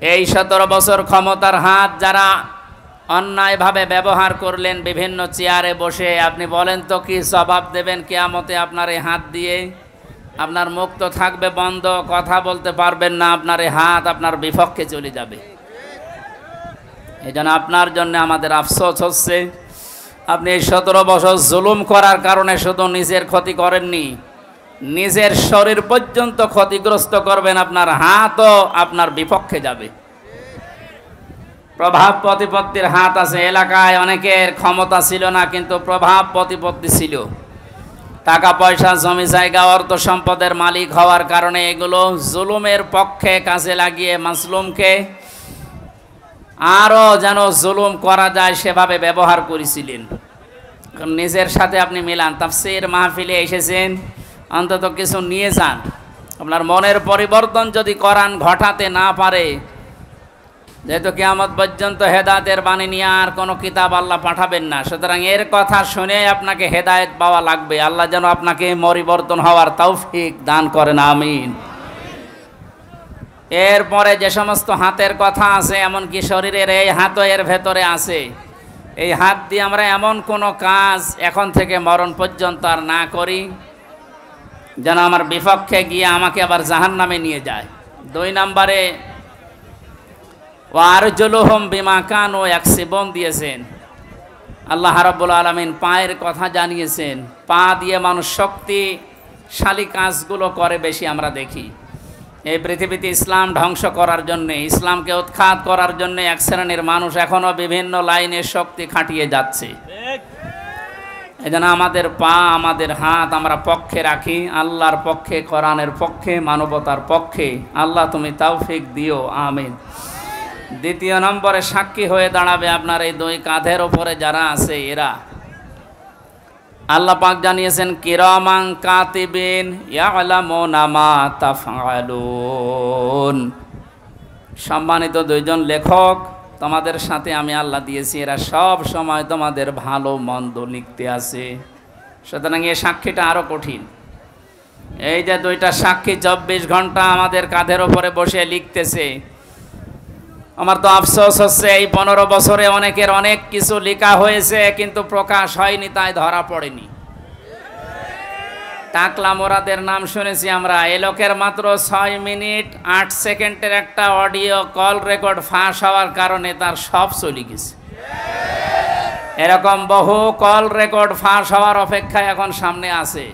এই 17 বছর ক্ষমতার হাত যারা অন্যায়ভাবে ব্যবহার করলেন বিভিন্ন চেয়ারে বসে, আপনি বলেন তো কি জবাব দেবেন কিয়ামতে আপনার এই হাত দিয়ে? আপনার মুখ তো থাকবে বন্ধ, কথা বলতে পারবেন না, আপনার এই হাত আপনার বিপক্ষে চলে যাবে। এই জন্য আপনার জন্য আমাদের আফসোস হচ্ছে, আপনি এই 17 বছর জুলুম করার কারণে শুধু নিজের ক্ষতি করেননি, নিজের শরীর পর্যন্ত ক্ষতিগ্রস্ত করবেন, আপনার হাতও আপনার বিপক্ষে যাবে। প্রভাব প্রতিপত্তির হাত আছে। এলাকায় অনেকের ক্ষমতা ছিল না, কিন্তু প্রভাব প্রতিপত্তি ছিল। টাকা পয়সা, জমি জায়গা, অর্থ সম্পদের মালিক হওয়ার কারণে এগুলো জুলুমের পক্ষে কাজে লাগিয়ে মাজলুমকে আরও যেন জুলুম করা যায় সেভাবে ব্যবহার করেছিলেন। নিজের সাথে আপনি মিলান, তাফসীর মাহফিলে এসেছেন, অন্তত কিছু নিয়ে যান। আপনার মনের পরিবর্তন যদি কোরআন ঘটাতে না পারে, যেহেতু কিয়ামত পর্যন্ত হেদায়েতের বাণী নিয়ে আর কোনো কিতাব আল্লাহ পাঠাবেন না, সুতরাং এর কথা শুনে আপনাকে হেদায়েত পাওয়া লাগবে। আল্লাহ যেন আপনাকে পরিবর্তন হওয়ার তৌফিক দান করেন, আমিন। এরপরে যে সমস্ত হাতের কথা আছে, এমনকি শরীরের এই হাতও এর ভেতরে আছে। এই হাত দিয়ে আমরা এমন কোনো কাজ এখন থেকে মরণ পর্যন্ত আর না করি যেন আমার বিপক্ষে গিয়ে আমাকে আবার জাহান্নামে নিয়ে যায়। 2 নম্বরে ওয়ারজুলুহুম বিমা কানু ইয়াকসিবুন দিয়েছেন। আল্লাহ রাব্বুল আলামিন পায়ের কথা জানিয়েছেন। পা দিয়ে মানুষ শক্তিশালী কাজগুলো করে বেশি আমরা দেখি। এই পৃথিবীতে ইসলাম ধ্বংস করার জন্যে, ইসলামকে উৎখাত করার জন্যে এক শ্রেণীর মানুষ এখনও বিভিন্ন লাইনে শক্তি খাটিয়ে যাচ্ছে। এই জন্য আমাদের পা, আমাদের হাত আমরা পক্ষে রাখি, আল্লাহর পক্ষে, কোরআনের পক্ষে, মানবতার পক্ষে। আল্লাহ তুমি তৌফিক দিও, আমিন। 2 নম্বরে সাক্ষী হয়ে দাঁড়াবে আপনার এই 2 কাঁধের ওপরে যারা আছে এরা। আল্লাহ পাক জানিয়েছেন কিরামান কাতিবিন ইয়ালামুনা মা তাফআলুন। সম্মানিত 2 জন লেখক তোমাদের সাথে আমি আল্লাহ দিয়েছি, এরা সব সময় তোমাদের ভালো মন্দ লিখতে আছে। সুতরাং এই সাক্ষীটা আরো কঠিন। এই যে 2টা সাক্ষী 24 ঘন্টা আমাদের কাঁধের ওপরে বসে লিখতেছে। আমার তো আফসোস হচ্ছে, এই 15 বছরে অনেকের অনেক কিছু লেখা হয়েছে কিন্তু প্রকাশ হয়নি, তাই ধরা পড়েনি। টাকলা মোরাদের নাম শুনেছি আমরা। এ লোকের মাত্র 6 মিনিট 8 সেকেন্ডের একটা অডিও কল রেকর্ড ফাঁস হওয়ার কারণে তার সব চলে গেছে। এরকম বহু কল রেকর্ড ফাঁস হওয়ার অপেক্ষায় এখন সামনে আছে।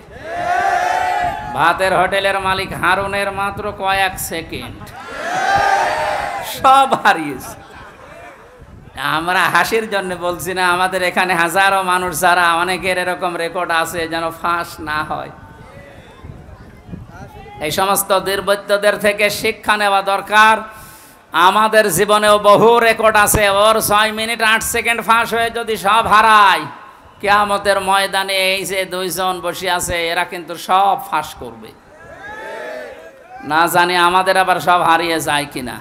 ভাতের হোটেলের মালিক হারুনের মাত্র কয়েক সেকেন্ড, সব হারিয়েছে। আমরা হাসির জন্য বলছি না, আমাদের এখানে হাজারো মানুষ যারা অনেকের এরকম রেকর্ড আছে, যেন ফাঁস না হয়। এই সমস্ত দুর্বৃত্তদের থেকে শিক্ষা নেওয়া দরকার। আমাদের জীবনেও বহু রেকর্ড আছে, ওর 6 মিনিট 8 সেকেন্ড ফাঁস হয়ে যদি সব হারায়, কিয়ামতের ময়দানে এই যে 2 জন বসে আছে এরা কিন্তু সব ফাঁস করবে। না জানি আমাদের আবার সব হারিয়ে যায় কিনা।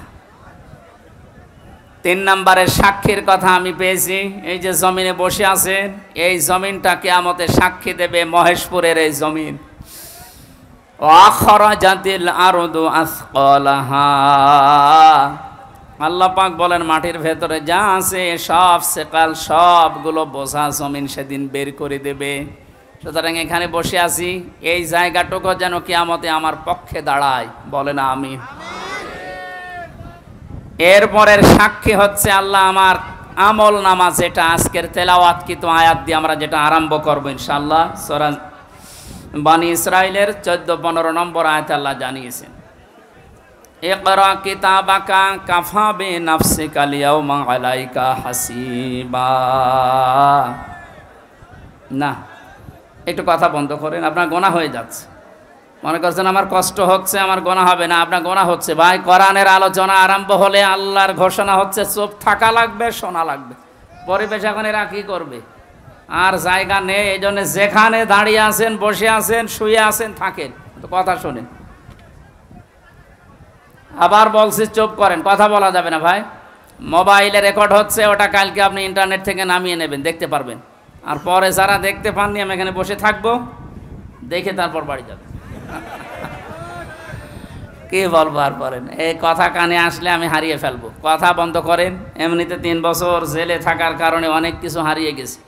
3 নম্বরের সাক্ষীর কথা আমি পেয়েছি। এই যে জমিনে বসে আছেন, এই জমিনটা কিয়ামতে সাক্ষী দেবে, মহেশপুরের এই জমিন। আখরাজাতিল আরদু আসকালাহা। আল্লাহ পাক বলেন মাটির ভেতরে যা আছে সব সেকাল, সবগুলো বোঝা জমিন সেদিন বের করে দেবে। সুতরাং এখানে বসে আছি, এই জায়গাটুকু যেন কিয়ামতে আমার পক্ষে দাঁড়ায়, বলে না আমি। এরপরের সাক্ষী হচ্ছে আল্লাহ আমার আমল নামা, যেটা আজকের তেলাওয়াতকৃত আয়াত দিয়ে আমরা যেটা আরম্ভ করবো ইনশাআল্লাহ। সূরা বানি ইসরাইলের 14-15 নম্বর আয়াতে আল্লাহ জানিয়েছেন, ইকরা কিতাবাকা কাফা বিনাফসিকা আল-ইয়াওমা আলাইকা হাসিবা। না, একটু কথা বন্ধ করেন, আপনার গোনা হয়ে যাচ্ছে। মনে করছেন আমার কষ্ট হচ্ছে, আমার গোনা হবে না, আপনার গোনা হচ্ছে। ভাই, কোরআনের আলোচনা আরম্ভ হলে আল্লাহর ঘোষণা হচ্ছে চুপ থাকা লাগবে, শোনা লাগবে। পরিবেশ এখন এরা কি করবে, আর জায়গা নেই। এই জন্য যেখানে দাঁড়িয়ে আছেন, বসে আছেন, শুয়ে আছেন, থাকেন, তো কথা শোনেন। আবার বলছি চুপ করেন, কথা বলা যাবে না ভাই। মোবাইলে রেকর্ড হচ্ছে, ওটা কালকে আপনি ইন্টারনেট থেকে নামিয়ে নেবেন, দেখতে পারবেন। আর পরে যারা দেখতে পাননি, আমি এখানে বসে থাকবো, দেখে তারপর বাড়ি যাবেন। কি বলবো আর বলেন, এই কথা কানে আসলে আমি হারিয়ে ফেলবো। কথা বন্ধ করেন। এমনিতে 3 বছর জেলে থাকার কারণে অনেক কিছু হারিয়ে গেছে,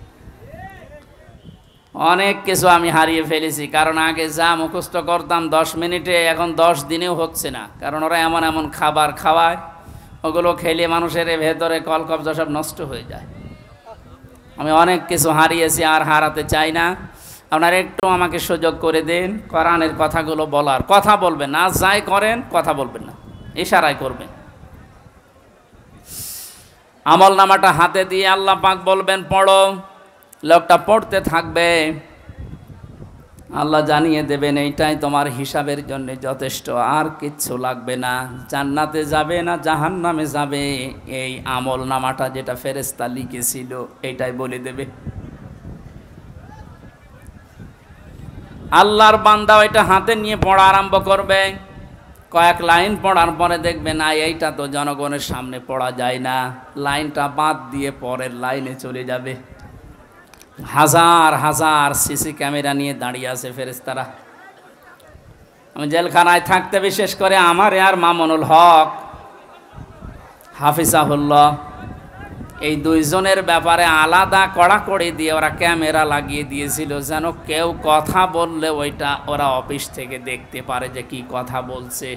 অনেক কিছু আমি হারিয়ে ফেলেছি। কারণ আগে যা মুখস্থ করতাম 10 মিনিটে, এখন 10 দিনেও হচ্ছে না। কারণ ওরা এমন এমন খাবার খাওয়ায়, ওগুলো খেলে মানুষের ভেতরে কলকব্জা সব নষ্ট হয়ে যায়। আমি অনেক কিছু হারিয়েছি, আর হারাতে চাই না। আপনারা একটু আমাকে সুযোগ করে দিন কোরআনের কথাগুলো বলার। কথা বলবেন না, যাই করেন কথা বলবেন না, ইশারায় করবেন। আমল নামাটা হাতে দিয়ে আল্লাহ পাক বলবেন পড়ো, লোকটা পড়তে থাকবে, আল্লাহ জানিয়ে দেবেন এইটাই তোমার হিসাবের জন্য যথেষ্ট, আর কিচ্ছু লাগবে না। জান্নাতে যাবে না জাহান্নামে যাবে, এই আমল নামাটা যেটা ফেরেশতা লিখেছিল এইটাই বলে দেবে। আল্লাহর বান্দা ওইটা হাতে নিয়ে পড়া আরম্ভ করবে। কয়েক লাইন পড়ার পরে দেখবে না, এইটা তো জনগণের সামনে পড়া যায় না, লাইনটা বাদ দিয়ে পরের লাইনে চলে যাবে। হাজার হাজার সিসি ক্যামেরা নিয়ে দাঁড়িয়ে আছে ফেরেশতারা। আমি জেলখানায় থাকতে বিশেষ করে আমার আর মামুনুল হক হাফিজাহুল্লাহ, এই 2 জনের ব্যাপারে আলাদা কড়াকড়ি দিয়ে ওরা ক্যামেরা লাগিয়ে দিয়েছিল, যেন কেউ কথা বললে ওইটা ওরা অফিস থেকে দেখতে পারে যে কি কথা বলছে।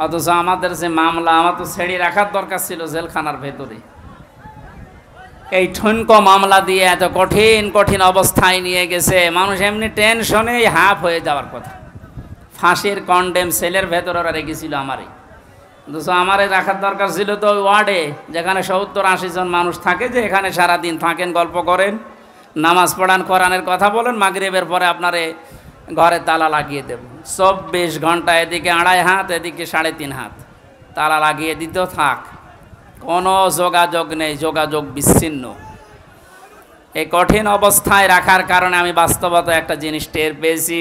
অথচ আমাদের যে মামলা, আমার তো ছেড়ে রাখার দরকার ছিল জেলখানার ভেতরে। এই ঠুনকো মামলা দিয়ে এত কঠিন কঠিন অবস্থায় নিয়ে গেছে, মানুষ এমনি টেনশনে হাফ হয়ে যাওয়ার কথা। ফাঁসির কন্ডেম সেলের ভেতর ওরা রেখেছিল আমারই, অথচ আমারে রাখার দরকার ছিল তো ওই ওয়ার্ডে, যেখানে 70-80 জন মানুষ থাকে, যে এখানে সারাদিন থাকেন, গল্প করেন, নামাজ পড়ান, কোরআনের কথা বলেন, মাগরিবের পরে আপনারে ঘরে তালা লাগিয়ে দেব। 24 ঘন্টা এদিকে 2.5 হাত, এদিকে 3.5 হাত তালা লাগিয়ে দিত, থাক, কোনো যোগাযোগ নেই, যোগাযোগ বিচ্ছিন্ন। এই কঠিন অবস্থায় রাখার কারণে আমি বাস্তবতা একটা জিনিস টের পেয়েছি।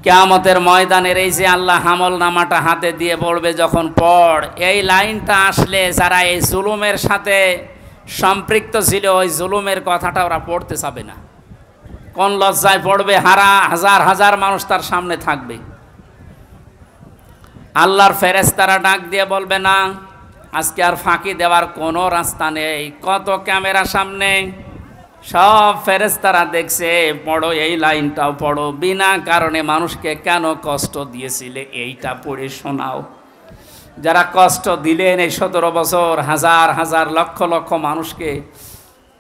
কিয়ামতের ময়দানের এই যে আল্লাহ আমল নামাটা হাতে দিয়ে বলবে যখন পড়, এই লাইনটা আসলে যারা এই জুলুমের সাথে সম্পৃক্ত ছিল, ওই জুলুমের কথাটা ওরা পড়তে চাবে না। কোন লজ্জায় পড়বে, হাজার হাজার মানুষ তার সামনে থাকবে। আল্লাহর ফেরেশতারা ডাক দিয়ে বলবে না, আজকে আর ফাঁকি দেওয়ার কোনো রাস্তা নেই। কত ক্যামেরা সামনে, সব ফেরেশতারা দেখছে, পড়ো, এই লাইনটাও পড়ো, বিনা কারণে মানুষকে কেন কষ্ট দিয়েছিলে এইটা পড়ে শোনাও। যারা কষ্ট দিলেন এই 17 বছর, হাজার হাজার লক্ষ লক্ষ মানুষকে,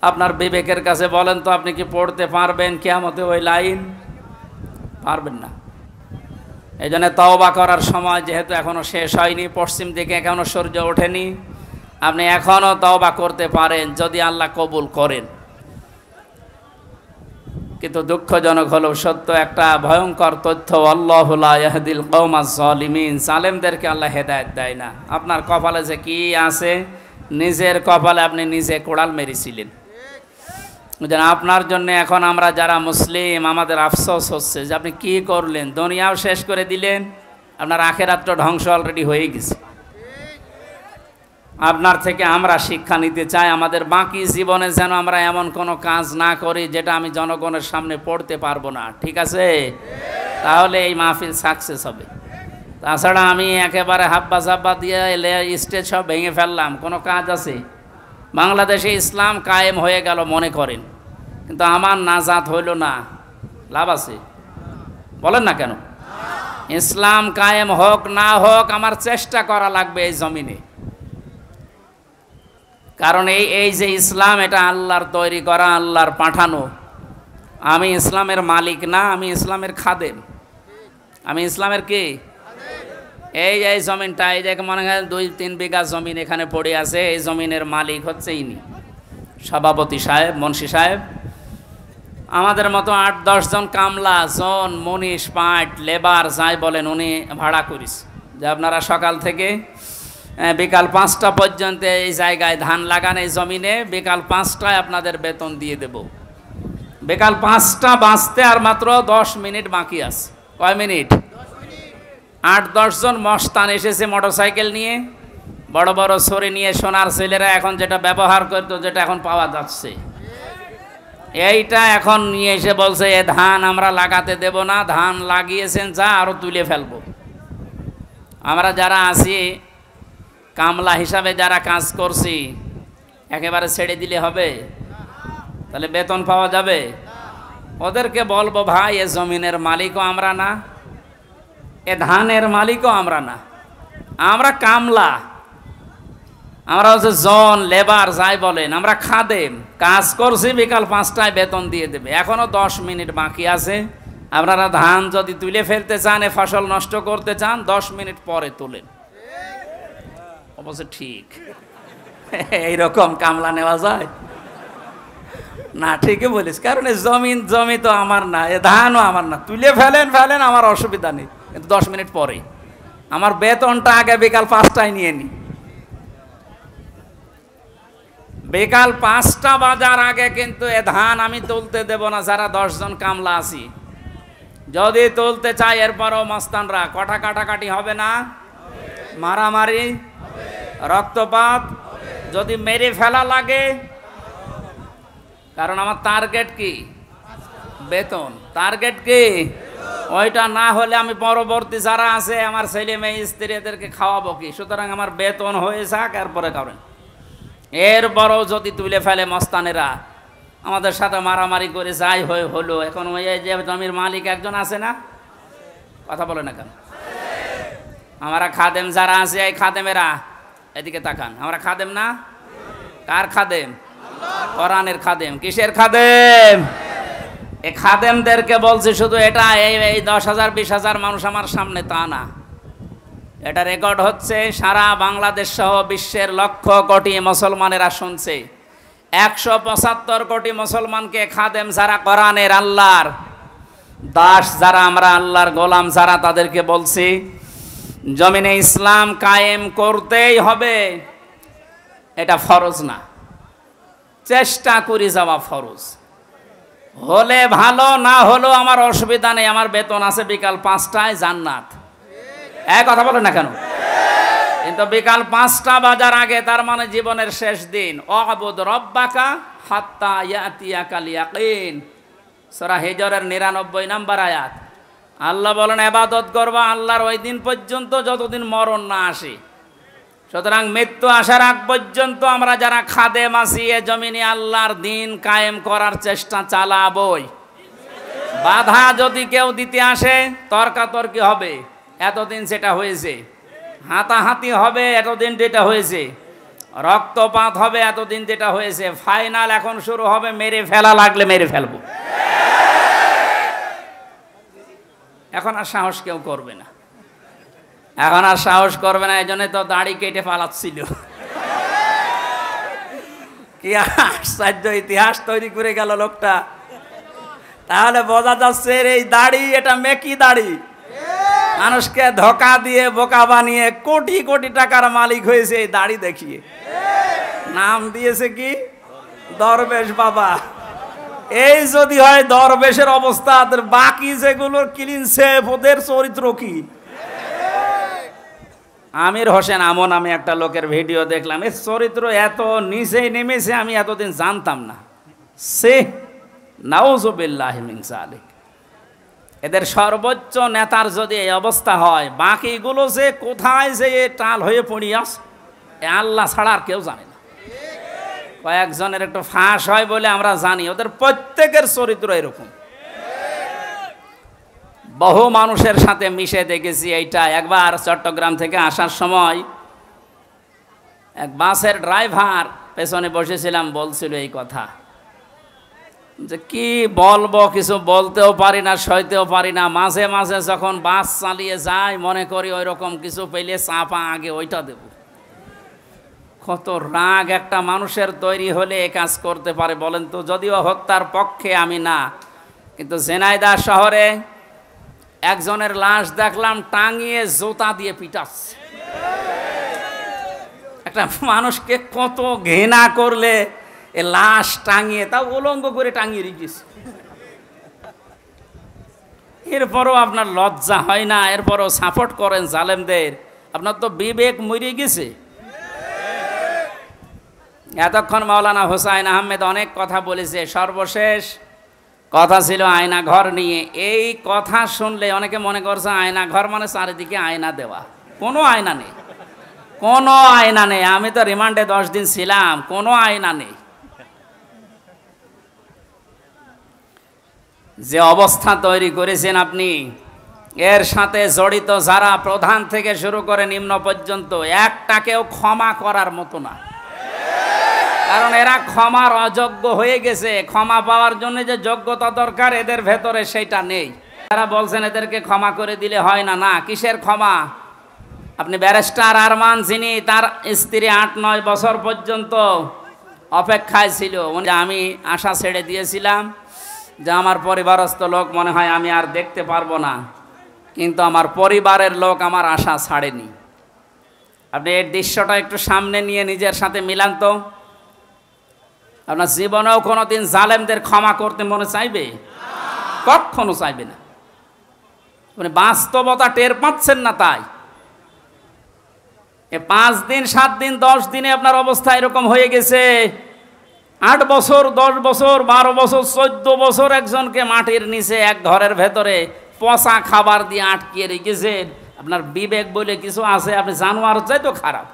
আপনার বিবেকের কাছে বলেন তো, আপনি কি পড়তে পারবেন কিয়ামতে ওই লাইন? পারবেন না। এই জন্য তওবা করার সময় যেহেতু এখনো শেষ হয়নি, পশ্চিম দিকে এখনো সূর্য ওঠেনি, আপনি এখনো তওবা করতে পারেন যদি আল্লাহ কবুল করেন। কিন্তু দুঃখজনক হলেও সত্য, একটা ভয়ঙ্কর তথ্য, আল্লাহু লা ইয়াহদিল কওমাজ জালিমিন, জালেমদেরকে আল্লাহ হেদায়েত দেয় না। আপনার কপালে যে কি আছে, নিজের কপালে আপনি নিজে কোড়াল মেরেছিলেন। যেন আপনার জন্য এখন আমরা যারা মুসলিম, আমাদের আফসোস হচ্ছে যে আপনি কি করলেন, দুনিয়াও শেষ করে দিলেন, আপনার আখিরাতটা ধ্বংস অলরেডি হয়ে গেছে। আপনার থেকে আমরা শিক্ষা নিতে চাই, আমাদের বাকি জীবনে যেন আমরা এমন কোনো কাজ না করি যেটা আমি জনগণের সামনে পড়তে পারবো না, ঠিক আছে? তাহলে এই মাহফিল সাকসেস হবে। তাছাড়া আমি একেবারে হাব্বা জাব্বা দিয়ে স্টেজ সব ভেঙে ফেললাম, কোনো কাজ আছে? বাংলাদেশে ইসলাম কায়েম হয়ে গেল মনে করেন, কিন্তু আমার নাজাত হইল না, লাভ আছে? বলেন না কেন? ইসলাম কায়েম হোক না হোক, আমার চেষ্টা করা লাগবে এই জমিনে। কারণ এই যে ইসলাম, এটা আল্লাহর তৈরি করা, আল্লাহর পাঠানো। আমি ইসলামের মালিক না, আমি ইসলামের খাদেম। আমি ইসলামের কি? এই জমিনটা, এই যে মনে হয় 2-3 বিঘা জমিন এখানে পড়ে আছে, এই জমিনের মালিক হচ্ছে ইনি, সভাপতি সাহেব, মুন্সি সাহেব। আমাদের মতো 8-10 জন কামলা, জন, মনীষ, পাট, লেবার যাই বলেন, উনি ভাড়া করিস যে আপনারা সকাল থেকে বিকাল 5টা পর্যন্ত এই জায়গায় ধান লাগান, এই জমিনে বিকাল 5টায় আপনাদের বেতন দিয়ে দেব। বিকাল 5টা বাজতে আর মাত্র 10 মিনিট বাকি আছে। কয় মিনিট? 8-10 জন মস্তান এসেছে মোটরসাইকেল নিয়ে, বড় বড় ছড়ি নিয়ে, সোনার ছেলেরা এখন যেটা ব্যবহার করতো, যেটা এখন পাওয়া যাচ্ছে, এইটা এখন নিয়ে এসে বলছে এ ধান আমরা লাগাতে দেব না, ধান লাগিয়েছেন যা, আরো তুলে ফেলবো। আমরা যারা আছি কামলা হিসাবে যারা কাজ করছি একেবারে ছেড়ে দিলে হবে? তাহলে বেতন পাওয়া যাবে? ওদেরকে বলবো, ভাই এ জমিনের মালিকও আমরা না, এ ধানের মালিকও আমরা না, আমরা কামলা, আমরা হচ্ছে জন লেবার যাই বলেন, আমরা খাদেম, কাজ করছি, বিকাল 5টায় বেতন দিয়ে দেবে। এখনো 10 মিনিট বাকি আছে। আপনারা ধান যদি তুলে ফেলতে চান, এ ফসল নষ্ট করতে চান, 10 মিনিট পরে তোলেন। অবশ্য ঠিক এইরকম কামলা নেওয়া যায় না? ঠিকই বলিস, কারণ জমি তো আমার না, এ ধানও আমার না, তুলে ফেলেন আমার অসুবিধা নেই, কিন্তু 10 মিনিট পরে আমার বেতনটা আগে বিকাল 5টায় নিয়ে নি। বিকাল 5টা বাজার আগে কিন্তু এ ধান আমি তুলতে দেব না, যারা 10 জন কামলা আছি। যদি তুলতে চাই এরপরও মস্তানরা কটা কাটাকাটি হবে না? মারামারি, রক্তপাত, যদি মেরে ফেলা লাগে, কারণ আমার টার্গেট কি? বেতন। টার্গেট কি? ওইটা না হলে আমি পরবর্তী যারা আছে আমার ছেলে মেয়ে স্ত্রী এদেরকে খাওয়াবো কি? সুতরাং আমার বেতন হয়ে যাক, এরপরে করেন। এরপরও যদি তুলে ফেলে মস্তানেরা, আমাদের সাথে মারামারি করে যাই হলো। এখন ওই যে জমির মালিক একজন আছে না, কথা বলে না কেন? আমরা খাদেম যারা আছে, এই খাদেমেরা এদিকে তাকান, আমরা খাদেম না? কার খাদেম? কোরআনের খাদেম। কিসের খাদেম? এই খাদেমদেরকে বলছে শুধু এটা এই 10,000 20,000 মানুষ আমার সামনে, তা না, এটা রেকর্ড হচ্ছে, সারা বাংলাদেশ সহ বিশ্বের লক্ষ কোটি মুসলমানেরা শুনছে। 175 কোটি মুসলমানকে খাদেম যারা কোরআনের, আল্লাহর দাস যারা, আমরা আল্লাহর গোলাম যারা, তাদেরকে বলছি জমিনে ইসলাম কায়েম করতেই হবে। এটা ফরজ না, চেষ্টা করে যাওয়া ফরজ। হলে ভালো, না হলেও আমার অসুবিধা নেই, আমার বেতন আছে বিকাল 5টায়, জান্নাত। এক কথা বলে না কেন? কিন্তু বিকাল 5টা বাজার আগে, তার মানে জীবনের শেষ দিন, অবুদ রব্বাকা হাত্তা ইয়াতিয়াকাল ইয়াকিন, সূরা হিজরের 99 নম্বর আয়াত। আল্লাহ বলেন ইবাদত করবা আল্লাহর ওই দিন পর্যন্ত যতদিন মরণ না আসে। সুতরাং মৃত্যু আসার আগ পর্যন্ত আমরা যারা খাদেম আছি, এ জমিনে আল্লাহর দিন কায়েম করার চেষ্টা চালাবই। বাধা যদি কেউ দিতে আসে, তর্কাতর্কি হবে, এতদিন সেটা হয়েছে, হাতাহাতি হবে, এতদিন যেটা হয়েছে, রক্তপাত হবে, এতদিন যেটা হয়েছে, ফাইনাল এখন শুরু হবে, মেরে ফেলা লাগলে মেরে ফেলবো। এখন আর সাহস কেউ করবে না, এখন আর সাহস করবে না। এই জন্য তো দাড়ি কেটে পালাচ্ছিল। কি আশ্চর্য ইতিহাস তৈরি করে গেল লোকটা। তাহলে বোঝা যাচ্ছে এই দাড়ি, এটা মেকি দাড়ি, মানুষকে ধোকা দিয়ে বোকা বানিয়ে কোটি কোটি টাকার মালিক হয়েছে এই দাড়ি দেখিয়ে। নাম দিয়েছে কি? দরবেশ বাবা। এই যদি হয় দরবেশের অবস্থা, বাকি যেগুলোর ক্লিন সেফ, ওদের চরিত্র কি? আমির হোসেন আমন, আমি একটা লোকের ভিডিও দেখলাম, এর চরিত্র এত নিচে নেমেছে, আমি এতদিন জানতাম না। সে নাউযুবিল্লাহি মিন যালিক। এদের সর্বোচ্চ নেতার যদি এই অবস্থা হয়, বাকিগুলো যে কোথায় যে টাল হয়ে পড়িয়াস, আল্লাহ ছাড়া আর কেউ জানে না। কয়েকজনের একটু ফাঁস হয় বলে আমরা জানি, ওদের প্রত্যেকের চরিত্র এরকম। বহু মানুষের সাথে মিশে দেখেছি এইটা। একবার চট্টগ্রাম থেকে আসার সময় এক বাসের ড্রাইভার, পেছনে বসেছিলাম, বলছিল এই কথা যে কি বলবো, কিছু বলতেও পারি না, সইতেও পারি না। মাঝে মাঝে যখন বাস চালিয়ে যায়, মনে করি ওই রকম কিছু পেলে চাপা আগে ওইটা দেব। কত রাগ একটা মানুষের তৈরি হলে এ কাজ করতে পারে বলেন তো? যদিও হত্যার পক্ষে আমি না, কিন্তু ঝিনাইদহ শহরে একজনের লাশ দেখলাম টাঙিয়ে জুতা দিয়ে পিটাচ্ছে। একটা মানুষকে কত ঘৃণা করলে এ লাশ টাঙিয়ে, তাও উলঙ্গ করে টাঙিয়ে রেখেছে। এরপরও আপনার লজ্জা হয় না? এরপরও সাপোর্ট করেন জালেমদের। আপনার তো বিবেক মরে গেছে। এতক্ষণ মাওলানা হোসাইন আহমেদ অনেক কথা বলেছে, সর্বশেষ কথা ছিল আয়না ঘর নিয়ে। এই কথা শুনলে অনেকে মনে করছে আয়না ঘর মানে চারিদিকে আয়না দেওয়া। কোনো আয়না নেই, কোনো আয়না নেই। আমি তো রিমান্ডে 10 দিন ছিলাম, কোনো আয়না নেই। যে অবস্থা তৈরি করেছেন আপনি, এর সাথে জড়িত যারা প্রধান থেকে শুরু করে নিম্ন পর্যন্ত, একটাকেও ক্ষমা করার মতো না। কারণ এরা ক্ষমার অযোগ্য হয়ে গেছে। ক্ষমা পাওয়ার জন্য যে যোগ্যতা দরকার এদের ভেতরে সেটা নেই। তারা বলছেন এদেরকে ক্ষমা করে দিলে হয় না। না, কিসের ক্ষমা? আপনি ব্যারিস্টার আরমান, যিনি তার স্ত্রী 8-9 বছর পর্যন্ত অপেক্ষায় ছিল, উনি, আমি আশা ছেড়ে দিয়েছিলাম যে আমার পরিবারস্থ লোক মনে হয় আমি আর দেখতে পারবো না, কিন্তু আমার পরিবারের লোক আমার আশা ছাড়েনি। আপনি এই দৃশ্যটা একটু সামনে নিয়ে নিজের সাথে মিলান তো। আপনার জীবনেও কোনোদিন জালেমদের ক্ষমা করতে মনে চাইবে? কখনো চাইবে না। মানে বাস্তবতা টের পাচ্ছেন না। তাই 5 দিন 7 দিন 10 দিনে আপনার অবস্থা এরকম হয়ে গেছে। 8 বছর 10 বছর 12 বছর 14 বছর একজনকে মাটির নিচে এক ঘরের ভেতরে পচা খাবার দিয়ে আটকিয়ে রেখেছেন। আপনার বিবেক বলে কিছু আছে? আপনি জানোয়ার চাইতো খারাপ।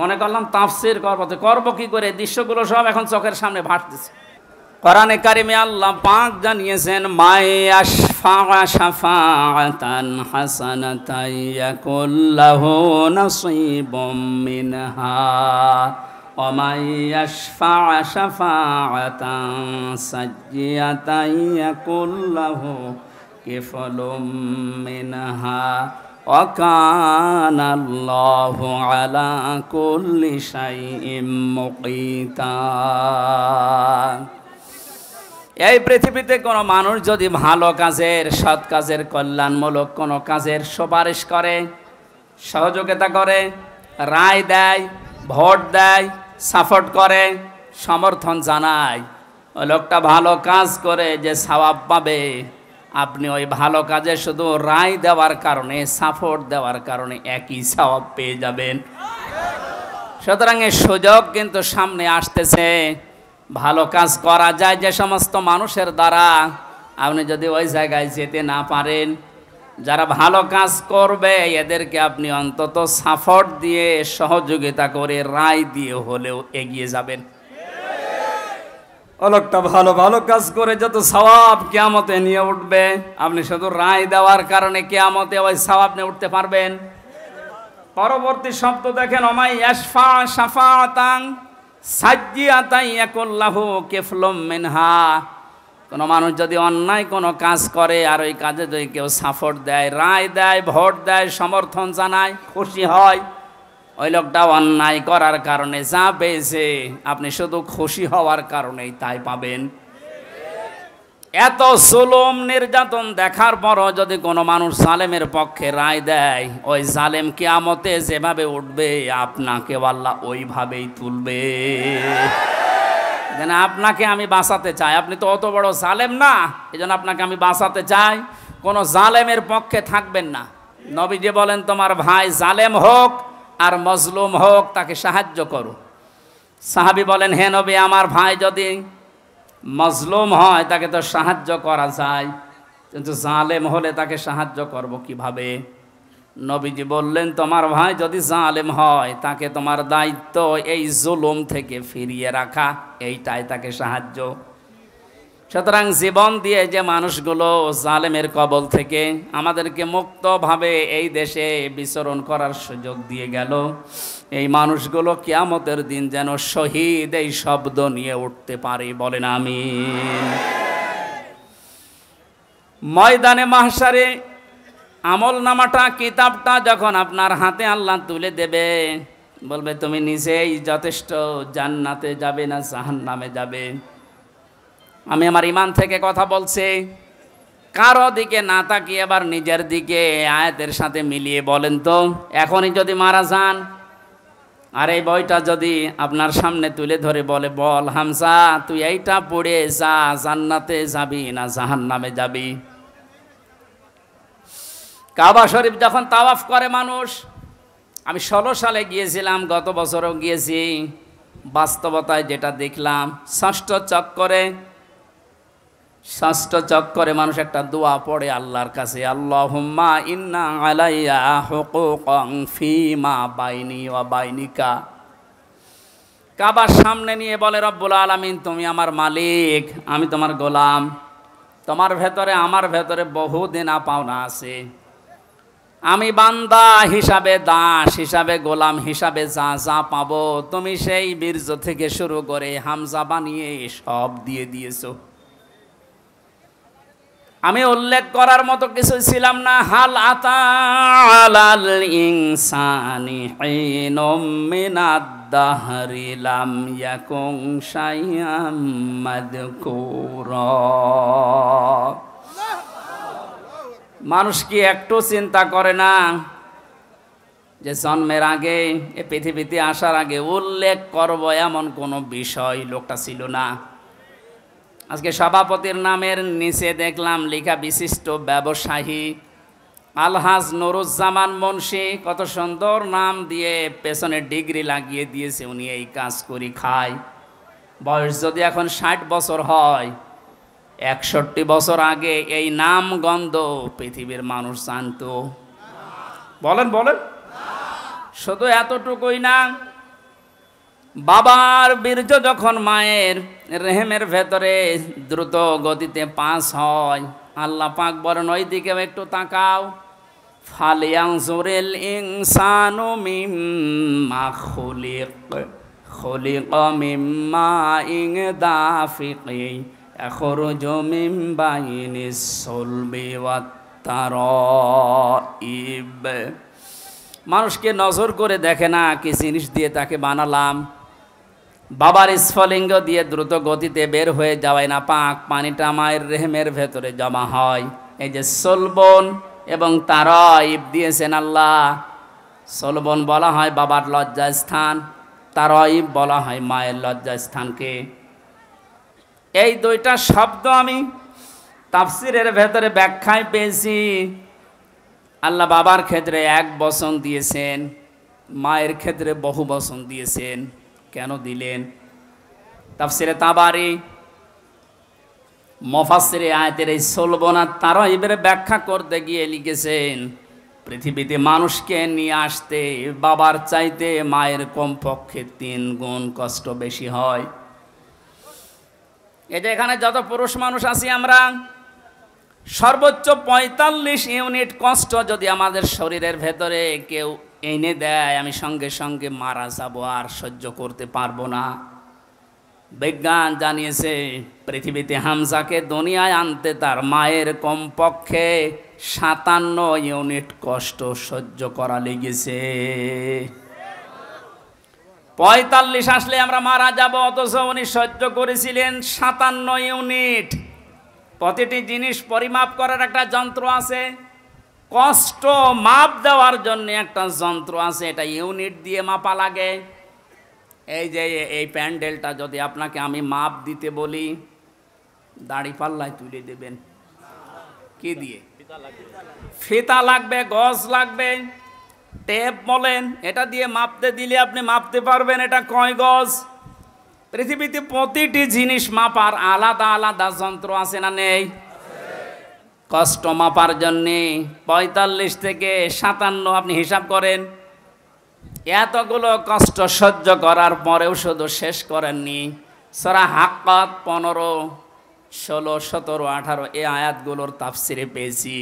মনে করলাম তাফসীর করব কি করে? দৃশ্যগুলো সব এখন চোখের সামনে ভাসতেছে। কোরআনে কারিমে আল্লাহ পাক জানিয়েছেন, মায়াশফা শাফাআতান হাসানাতান ইয়াকুল্লাহু নাসীবুম মিনহা ওয়া মায়াশফা শাফাআতান সাইয়্যাতান ইয়াকুল্লাহু কিফলুম মিনহা ওয়া কানা আল্লাহু আলা কুল্লি শাইইন মুকিতা। এই পৃথিবীতে কোনো মানুষ যদি ভালো কাজের, সৎ কাজের, কল্যাণমূলক কোনো কাজের সুপারিশ করে, সহযোগিতা করে, রায় দেয়, ভোট দেয়, সাপোর্ট করে, সমর্থন জানায়, ওই লোকটা ভালো কাজ করে যে সওয়াব পাবে, আপনি ওই ভালো কাজে শুধু রায় দেওয়ার কারণে, সাপোর্ট দেওয়ার কারণে একই সওয়াব পেয়ে যাবেন। সুতরাং এই সুযোগ কিন্তু সামনে আসতেছে। ভালো কাজ করা যায় যে সমস্ত মানুষের দ্বারা, আপনি যদি ওই জায়গায় যেতে না পারেন, যারা ভালো কাজ করবে এদেরকে আপনি অন্তত সাপোর্ট দিয়ে, সহযোগিতা করে, রায় দিয়ে হলেও এগিয়ে যাবেন। লোকটা ভালো ভালো কাজ করে যত সওয়াব কিয়ামতে নিয়ে উঠবে, আপনি শুধু রায় দেওয়ার কারণে কিয়ামতে ওই সওয়াব নিয়ে উঠতে পারবেন? পরবর্তী শব্দ দেখেন, ওমাই ইয়াশফা শাফাআতান সাইয়্যাতান ইয়াকুল্লাহু কিফলুম মিনহা। কোনো মানুষ যদি অন্যায় কোনো কাজ করে আর ওই কাজে যদি কেউ সাপোর্ট দেয়, রায় দেয়, ভোট দেয়, সমর্থন জানায়, খুশি হয়, ওই লোকটা অন্যায় করার কারণে যা পেয়েছে আপনি শুধু খুশি হওয়ার কারণেই তাই পাবেন। এত জুলুম নির্যাতন দেখার পরও যদি কোনো মানুষ জালেমের পক্ষে রায় দেয়, ওই জালেম কিয়ামতে যেভাবে উঠবে আপনাকে আল্লাহ ওইভাবেই তুলবে। যেন আপনাকে আমি বাঁচাতে চাই, আপনি তো অত বড় জালেম না, এই জন্য আপনাকে আমি বাঁচাতে চাই। কোনো জালেমের পক্ষে থাকবেন না। নবীজি বলেন, তোমার ভাই জালেম হোক আর মজলুম হোক, তাকে সাহায্য করো। সাহাবী বলেন, হে নবী, আমার ভাই যদি মজলুম হয় তাকে তো সাহায্য করা যায়, কিন্তু জালেম হলে তাকে সাহায্য করব কিভাবে? নবীজি বললেন, তোমার ভাই যদি জালেম হয় তাকে তোমার দায়িত্ব এই জুলুম থেকে ফিরিয়ে রাখা, এইটাই তাকে সাহায্য। সুতরাং জীবন দিয়ে যে মানুষগুলো জালেমের কবল থেকে আমাদেরকে মুক্তভাবে এই দেশে বিচরণ করার সুযোগ দিয়ে গেল, এই মানুষগুলো কিয়ামতের দিন যেন শহীদ এই শব্দ নিয়ে উঠতে পারে, বলেন আমিন। ময়দানে মাহশারে আমলনামাটা, কিতাবটা যখন আপনার হাতে আল্লাহ তুলে দেবে, বলবে তুমি নিজেই যথেষ্ট, জান্নাতে যাবে না জাহান্নামে যাবে। আমি আমার ইমান থেকে কথা বলছি, কারো দিকে না তাকিয়ে এবার নিজের দিকে আয়াতের সাথে মিলিয়ে বলেন তো, এখনই যদি মারা যান আর এই বইটা যদি আপনার সামনে তুলে ধরে বলে, বল হামজা তুই এইটা পড়ে যা, জান্নাতে যাবি না জাহান্নামে যাবি? কাবা শরীফ যখন তাওয়াফ করে মানুষ, আমি 16 সালে গিয়েছিলাম, গত বছরও গিয়েছি, বাস্তবতায় যেটা দেখলাম, ষষ্ঠ চক্করে ষষ্ঠ চক্করে মানুষ একটা দোয়া পড়ে আল্লাহর কাছে, আল্লাহুম্মা ইন্না আলাইয়া হুকুকান ফীমা বাইনি ওয়া বাইনিকা। কাবার সামনে নিয়ে বলে, রব্বুল আলামিন তুমি আমার মালিক, আমি তোমার গোলাম, তোমার ভেতরে আমার ভেতরে বহু দেনা পাওনা আছে। আমি বান্দা হিসাবে, দাস হিসাবে, গোলাম হিসাবে যা যা পাবো তুমি সেই বীর্য থেকে শুরু করে হামজা বানিয়ে সব দিয়ে দিয়েছো। আমি উল্লেখ করার মতো কিছু ছিলাম না। হাল আতাল ইনসানি হিনুম মিনাদ দাহরি লাম ইয়াকুন শাইআম মাযকুরা। মানুষ কি একটু চিন্তা করে না যে জন্মের আগে, এ পৃথিবীতে আসার আগে উল্লেখ করব এমন কোনো বিষয় লোকটা ছিল না। আজকে সভাপতির নামের নিচে দেখলাম লেখা বিশিষ্ট ব্যবসায়ী আলহাজ নুরুজ্জামান মুন্সি, কত সুন্দর নাম দিয়ে পেছনে ডিগ্রি লাগিয়ে দিয়েছে, উনি এই কাজ করি খায়। বয়স যদি এখন 60 বছর হয়, 61 বছর আগে এই নাম গন্ধ পৃথিবীর মানুষ জানতো? বলেন বলেন। শুধু এতটুকুই না, বাবার বীর্য যখন মায়ের রেহেমের ভেতরে দ্রুত গতিতে পাস হয়, আল্লাহ পাক বলেন ওই দিকেও একটু তাকাও। ফালিয়ানজুরিল ইনসানু মিম্মা খুলিক, খুলিকা মিম্মা ইন দাফিকি ইয়াখরুজু মিন বাইনিস সুলবি ওয়াত তারাইব। মানুষকে নজর করে দেখে না কি জিনিস দিয়ে তাকে বানালাম। বাবার স্ফলিঙ্গ দিয়ে দ্রুত গতিতে বের হয়ে যাওয়ায় না পাক পানিটা মায়ের রেহেমের ভেতরে জমা হয়। এই যে সলবন এবং তারাইব দিয়েছেন আল্লাহ। সলবন বলা হয় বাবার লজ্জাস্থান, তারাইব বলা হয় মায়ের লজ্জাস্থানকে। এই দুইটা শব্দ আমি তাফসিরের ভেতরে ব্যাখ্যায় পেয়েছি। আল্লাহ বাবার ক্ষেত্রে এক বচন দিয়েছেন, মায়ের ক্ষেত্রে বহু বচন দিয়েছেন। কেন দিলেন? তাফসিরে তাবারি মুফাসসিরে আয়াতের এই সলবনা তারাইবের ব্যাখ্যা করতে গিয়ে লিখেছেন, পৃথিবীতে মানুষকে নিয়ে আসতে বাবার চাইতে মায়ের কমপক্ষে 3 গুণ কষ্ট বেশি হয়। এই যে এখানে যত পুরুষ মানুষ আছি আমরা, সর্বোচ্চ 45 ইউনিট কষ্ট যদি আমাদের শরীরের ভেতরে কেউ এনে দেয়, আমি সঙ্গে সঙ্গে মারা যাব, আর সহ্য করতে পারবো না। বিজ্ঞান জানিয়েছে পৃথিবীতে হামজাকে দুনিয়ায় আনতে তার মায়ের কমপক্ষে 57 ইউনিট কষ্ট সহ্য করা লেগেছে। 45 আসলে আমরা মারা যাব, অথচ উনি সহ্য করেছিলেন 57 ইউনিট। প্রতিটি জিনিস পরিমাপ করার একটা যন্ত্র আছে, কষ্ট মাপ দেওয়ার জন্য একটা যন্ত্র আছে, এটা ইউনিট দিয়ে মাপা লাগে। এই যে এই প্যান্ডেলটা যদি আপনাকে আমি মাপ দিতে বলি, দাড়ি পাল্লায় তুলে দেবেন কি দিয়ে? ফিতা লাগবে, গজ লাগবে, টেপ বলেন, এটা দিয়ে মাপতে দিলে আপনি মাপতে পারবেন এটা কয় গজ। পৃথিবীতে প্রতিটি জিনিস মাপার আলাদা আলাদা যন্ত্র আছে না নেই? কষ্ট মাপার জন্যে 45 থেকে 57 আপনি হিসাব করেন। এতগুলো কষ্ট সহ্য করার পরেও শুধু শেষ করেননি। সূরা হাক্কাত 15, 16, 17, 18 এই আয়াতগুলোর তাফসিরে পেয়েছি,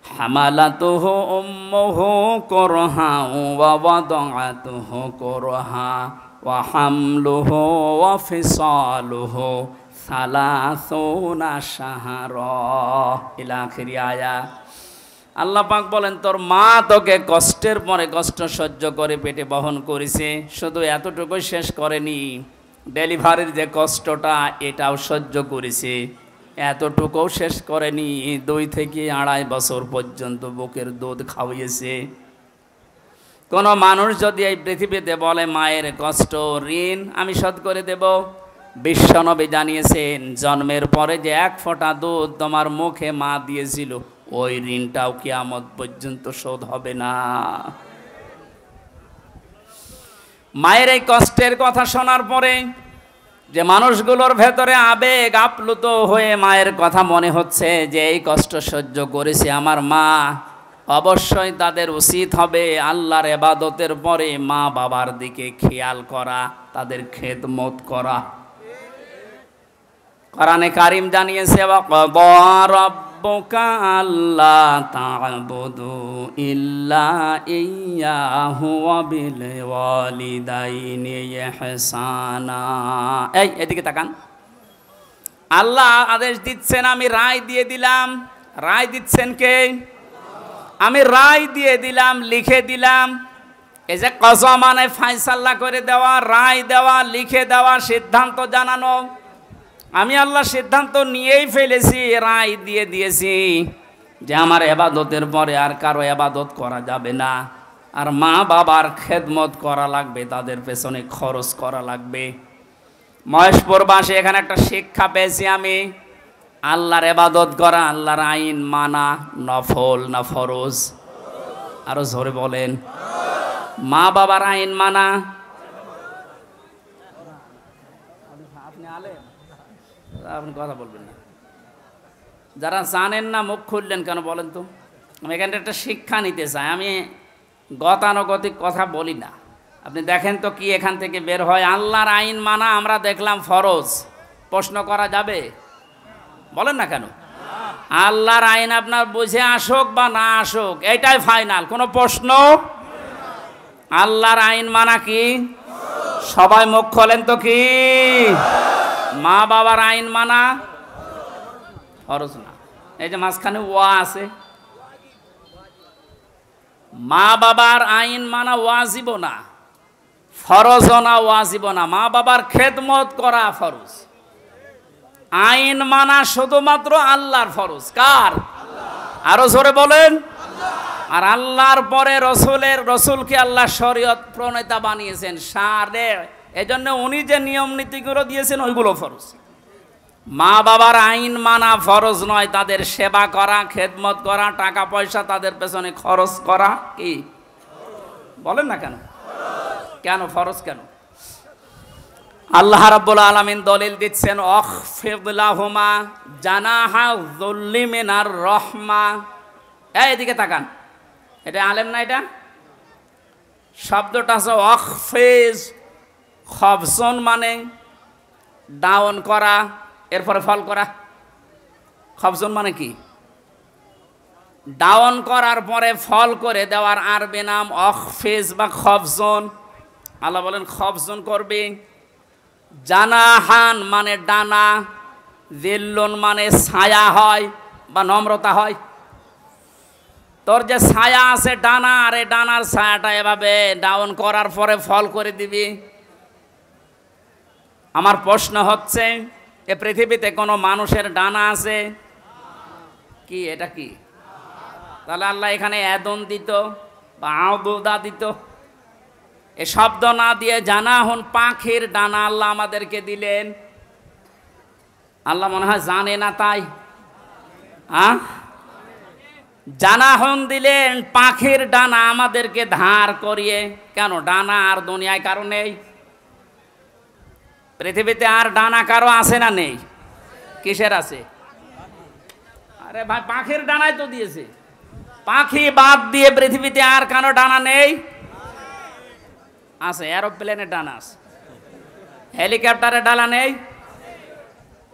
হামালাতুহু উম্মুহু কুরহা ওয়া ওয়াদাআতুহু কুরহা ওয়া হামলুহু ওয়া ফিসালুহু 30 শাহরা ইলা আখিরি আয়া। আল্লাহ পাক বলেন তোর মা তোকে কষ্টের পরে কষ্ট সহ্য করে পেটে বহন করেছে। শুধু এতটুকুই শেষ করেনি, ডেলিভারির যে কষ্টটা এটাও সহ্য করেছে। এতটুকুও শেষ করেনি, 2 থেকে 2.5 বছর পর্যন্ত বুকের দুধ খাওয়িয়েছে। কোনো মানুষ যদি এই পৃথিবীতে বলে মায়ের কষ্ট ঋণ আমি শোধ করে দেব, বিশ্বনবী জানিয়েছেন জন্মের পরে যে 1 ফোঁটা দুধ তোমার মুখে মা দিয়েছিল, ওই ঋণটাও কিয়ামত পর্যন্ত শোধ হবে না। মায়ের এই কষ্টের কথা শোনার পরে যে মানুষগুলোর ভেতরে আবেগ আপ্লুত হয়ে মায়ের কথা মনে হচ্ছে যে এই কষ্ট সহ্য করেছে আমার মা, অবশ্যই তাদের উচিত হবে আল্লাহর ইবাদতের পরে মা বাবার দিকে খেয়াল করা, তাদের খেদমত করা। কোরআনে কারীম জানিয়েছে ওয়াকাদা রাব্বুকা আল্লা তা'বুদু ইল্লা ইয়্যাহু ওয়া বিল ওয়ালিদাইনি ইহসানা। এই এদিকে তাকান। আল্লাহ আদেশ দিচ্ছেন, আমি রায় দিয়ে দিলাম। রায় দিচ্ছেন কে? আমি রায় দিয়ে দিলাম, লিখে দিলাম। এই যে কযা মানে ফয়সালা করে দেওয়া, রায় দেওয়া, লিখে দেওয়া, সিদ্ধান্ত জানানো। আমি আল্লাহ সিদ্ধান্ত নিয়েই ফেলেছি, রায় দিয়ে দিয়েছি যে আমার ইবাদতের পরে আর কারো ইবাদত করা যাবে না, আর মা বাবার খেদমত করা লাগবে, তাদের পেছনে খরচ করা লাগবে। মহেশপুরবাসী এখানে একটা শিক্ষা পেয়েছি আমি, আল্লাহর ইবাদত করা, আল্লাহর আইন মানা নফল না ফরজ? আরো জোরে বলেন। মা বাবার আইন মানা, আপনি আলেম, আপনি কথা বলবেন না। যারা জানেন না মুখ খুললেন কেন বলেন তো? আমি এখানে একটা শিক্ষা নিতে চাই, আমি গতানুগতিক কথা বলি না। আপনি দেখেন তো কি এখান থেকে বের হয়। আল্লাহর আইন মানা আমরা দেখলাম ফরজ, প্রশ্ন করা যাবে? বলেন না কেন? আল্লাহর আইন আপনার বুঝে আসুক বা না আসুক, এটাই ফাইনাল, কোনো প্রশ্ন। আল্লাহর আইন মানা কি? সবাই মুখ খোলেন তো কি? মা বাবার আইন মানা ফরজ না। এই যে মাঝখানে ওয়া আছে, মা বাবার আইন মানা ওয়াজিব না, ফরজ না, ওয়াজিব না। মা বাবার খেদমত করা ফরজ, আইন মানা শুধুমাত্র আল্লাহর ফরজ। কার? আরো জোরে বলেন। আর আল্লাহর পরে রসুলকে আল্লাহ শরীয়ত প্রণেতা বানিয়েছেন, সারে। এজন্য উনি যে নিয়ম নীতিগুলো দিয়েছেন ওইগুলো ফরজ। মা বাবার আইন মানা ফরজ নয়, তাদের সেবা করা, খেদমত করা, টাকা পয়সা তাদের পেছনে খরচ করা কি? বলেন না কেন? কেন ফরজ কেন? আল্লাহ রাব্বুল আলামিন দলিল দিচ্ছেন, আখফিদ লাহুমা জানাহা যুল্লি মিনার রাহমা। এদিকে তাকান, এটা আলেম না? এটা শব্দটা আছে আখফিজ, খফজন মানে ডাউন করা, এরপরে ফল করা। খফজন মানে কি? ডাউন করার পরে ফল করে দেওয়ার আরবি নাম আখফিজ বা খফজন। আল্লাহ বলেন খফজন করবে। জানাহান মানে ডানা, জিল্লুন মানে ছায়া হয় বা নম্রতা হয়। তোর যে ছায়া আছে ডানা, আর এই ডানার ছায়াটা এভাবে ডাউন করার পরে ফল করে দিবি। আমার প্রশ্ন হচ্ছে, এ পৃথিবীতে কোনো মানুষের ডানা আছে কি? এটা কি? তাহলে আল্লাহ এখানে এদন দিত বা আউদা দিত, এ শব্দ না দিয়ে জানা হন পাখির ডানা আল্লাহ আমাদেরকে দিলেন। আল্লাহ মনে হয় জানে না তাই? জানা হন দিলেন পাখির ডানা আমাদেরকে ধার করিয়ে। কেন? ডানা আর দুনিয়ায় কারো নেই? পৃথিবীতে আর ডানা কারো আছে না নেই? কিসের আছে? আরে ভাই পাখির ডানাই তো দিয়েছে। পাখি বাদ দিয়ে পৃথিবীতে আর কারো ডানা নেই? আছে, এরোপ্লেনের ডানা আছে, হেলিকপ্টারের ডানা নেই?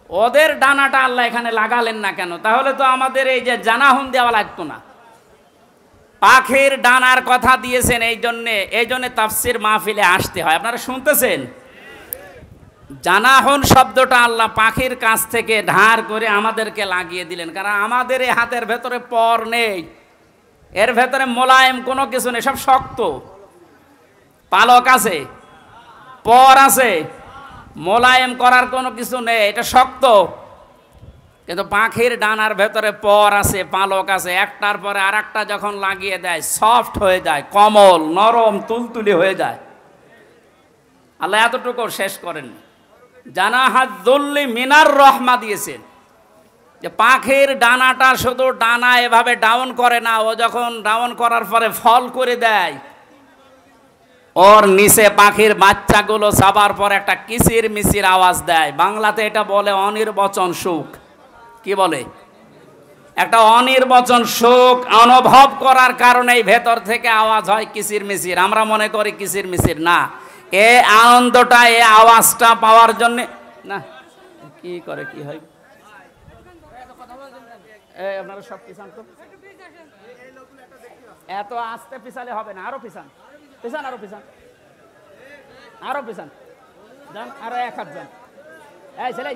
ওদের ডানাটা আল্লাহ এখানে লাগালেন না কেন? তাহলে তো আমাদের এই যে জানাহুন দেওয়া লাগতো না। পাখির ডানার কথা দিয়েছেন এই জন্যে তাফসির মাহফিলে আসতে হয়। আপনারা শুনতেছেন? জানাহুন শব্দটা আল্লাহ পাখির কাছ থেকে ধার করে আমাদেরকে লাগিয়ে দিলেন, কারণ আমাদের এই হাতের ভেতরে পর নেই, এর ভেতরে মোলায়েম কোনো কিছু নেই, সব শক্ত। পালক আছে, পর আছে, মোলায়েম করার কোনো কিছু নেই, এটা শক্ত। কিন্তু পাখির ডানার ভেতরে পর আছে, পালক আছে, একটার পরে আর একটা যখন লাগিয়ে দেয় সফট হয়ে যায়, কোমল নরম তুলতুলি হয়ে যায়। আল্লাহ এতটুকু শেষ করেন, জানাহা যুল্লি মিনার রাহমা দিয়েছেন, যে পাখির ডানাটা শুধু ডানা এভাবে ডাউন করে না, ও যখন ডাউন করার পরে ফল করে দেয়, ওর নিচে পাখির বাচ্চাগুলো চাবার পর একটা কিচির মিচির আওয়াজ দেয়, বাংলাতে এটা বলে অনির্বচন সুখ। কি বলে? একটা অনির্বচন সুখ অনুভব করার কারণেই ভেতর থেকে আওয়াজ হয় কিচির মিচির। আমরা মনে করি কিচির মিচির না, এ আনন্দটা, এ আওয়াজটা পাওয়ার জন্য না। কি করে কি হয়? আপনারা সব পিছান তো, এত আস্তে পিছালে হবে না, আরো পিছান, পিছান, আরো পিছান, আরো পিছান, যান, আরো এক হাত যান। এই ছেলে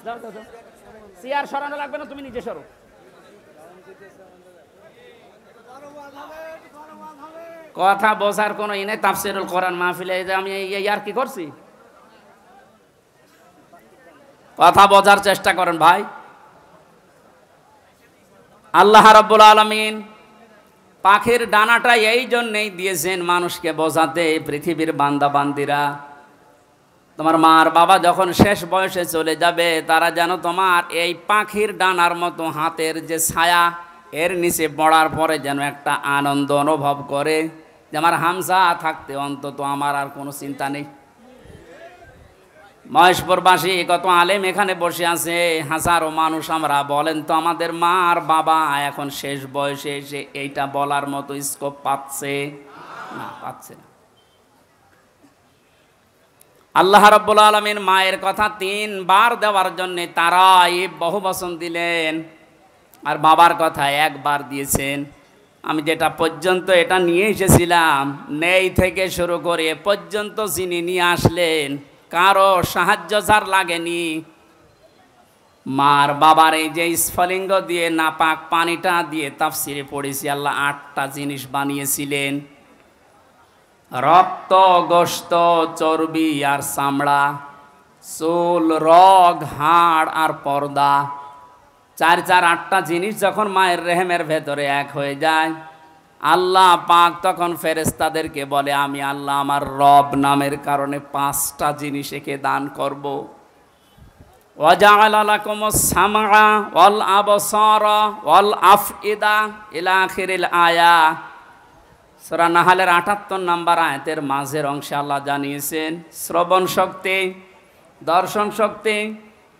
যাও যাও যাও, চেয়ার সরানো লাগবে না, তুমি নিজে সরো। কথা বোঝার কোনো ই নেই। তাফসিরুল কোরআন মাহফিলে আমি আর কি করছি, কথা বোঝার চেষ্টা করেন ভাই। আল্লাহ রাব্বুল আলামিন পাখির ডানাটা এই জন্যই দিয়েছেন মানুষকে বোঝাতে, পৃথিবীর বান্দা বান্দিরা, তোমার মার বাবা যখন শেষ বয়সে চলে যাবে, তারা যেন তোমার এই পাখির ডানার মতো হাতের যে ছায়া, এর নিচে পড়ার পরে যেন একটা আনন্দ অনুভব করে যে আমার হামজা থাকতে অন্তত আমার আর কোনো চিন্তা নেই। মহেশপুরবাসী কত আলেম এখানে বসে আছে, হাজারো মানুষ আমরা, বলেন তো আমাদের মা আর বাবা এখন শেষ বয়সে এসে এইটা বলার মতো স্কোপ পাচ্ছে না? পাচ্ছে না। আল্লাহ রাব্বুল আলামিন মায়ের কথা 3 বার দেওয়ার জন্য তারাই বহু বচন দিলেন, আর বাবার কথা 1 বার দিয়েছেন। আমি যেটা পর্যন্ত এটা নিয়ে এসেছিলাম, নেই থেকে শুরু করে এ পর্যন্ত যিনি নিয়ে আসলেন, কারো সাহায্য যার লাগেনি। মার বাবার এই যে স্ফলিঙ্গ দিয়ে নাপাক পানিটা দিয়ে তাফসিরে পড়েছি, আল্লাহ 8টা জিনিস বানিয়েছিলেন: রক্ত, গোশত, চর্বি আর চামড়া, চুল, রগ, হাড় আর পর্দা। 8টা জিনিস যখন মায়ের রেহেমের ভেতরে এক হয়ে যায়, আল্লাহ পাক তখন ফেরেশতাদেরকে বলে, আমি আল্লাহ আমার রব নামের কারণে 5টা জিনিস একে দান করব। ওয়াজআলা লাকুমুস সামআ ওয়াল আবসারা ওয়াল আফইদা ইলা আখিরিল আয়া। সূরা নাহলের 78 নম্বর আয়াতের মাঝের অংশে আল্লাহ জানিয়েছেন, শ্রবণ শক্তি, দর্শন শক্তি,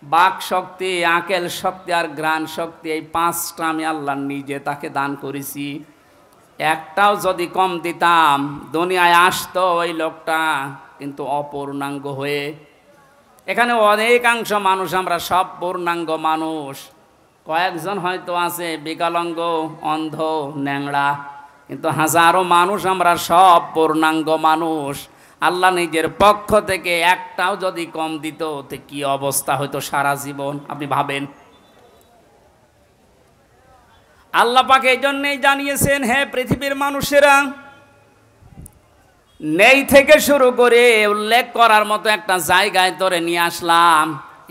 বাক শক্তি, আকেল শক্তি আর ঘ্রাণ শক্তি, এই 5টা আমি আল্লাহ নিজে তাকে দান করেছি। একটাও যদি কম দিতাম, দুনিয়ায় আসতো ওই লোকটা কিন্তু অপূর্ণাঙ্গ হয়ে। এখানে অনেকাংশ মানুষ, আমরা সব পূর্ণাঙ্গ মানুষ, কয়েকজন হয়তো আছে বিকলাঙ্গ, অন্ধ, ন্যাংড়া, কিন্তু হাজারো মানুষ আমরা সব পূর্ণাঙ্গ মানুষ। আল্লাহ নিজের পক্ষ থেকে একটাও যদি কম দিত, তো কি অবস্থা হয়তো সারা জীবন, আপনি ভাবেন। আল্লাহ পাক এই জন্যই জানিয়েছেন, হে পৃথিবীর মানুষেরা, নেই থেকে শুরু করে উল্লেখ করার মতো একটা জায়গায় তোরে নিয়ে আসলাম,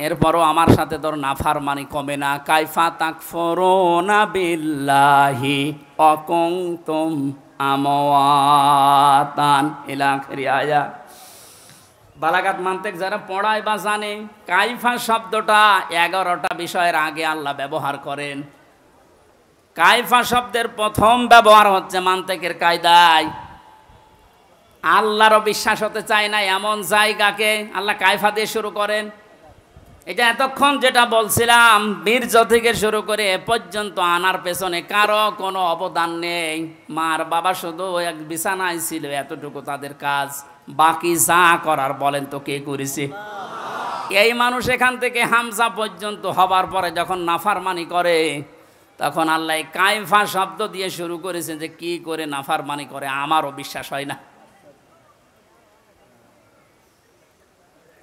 এরপরও আমার সাথে তোর নাফরমানি কমে না। কাইফা তাকফুরুনা বিল্লাহি ওয়া কুনতুম আমওয়াতান ইলা আখিরি আয়াত। বালাগাত মান্তিক যারা পড়ায় বা জানে, কাইফা শব্দটা 11টা বিষয়ের আগে আল্লাহ ব্যবহার করেন। কাইফা শব্দের প্রথম ব্যবহার হচ্ছে মান্তিকের কায়দায়। আল্লাহরও বিশ্বাস হতে চায় না এমন জায়গাকে আল্লাহ কাইফা দিয়ে শুরু করেন। এটা এতক্ষণ যেটা বলছিলাম, বীর্য থেকে শুরু করে এ পর্যন্ত আনার পেছনে কারো কোনো অবদান নেই। মার বাবা শুধু এক বিছানায় ছিল, এতটুকু তাদের কাজ। বাকি যা করার বলেন তো কে করেছে? এই মানুষ এখান থেকে হামজা পর্যন্ত হবার পরে যখন নাফরমানি করে, তখন আল্লাহ কাইফা শব্দ দিয়ে শুরু করেছেন যে কি করে নাফরমানি করে আমারও বিশ্বাস হয় না।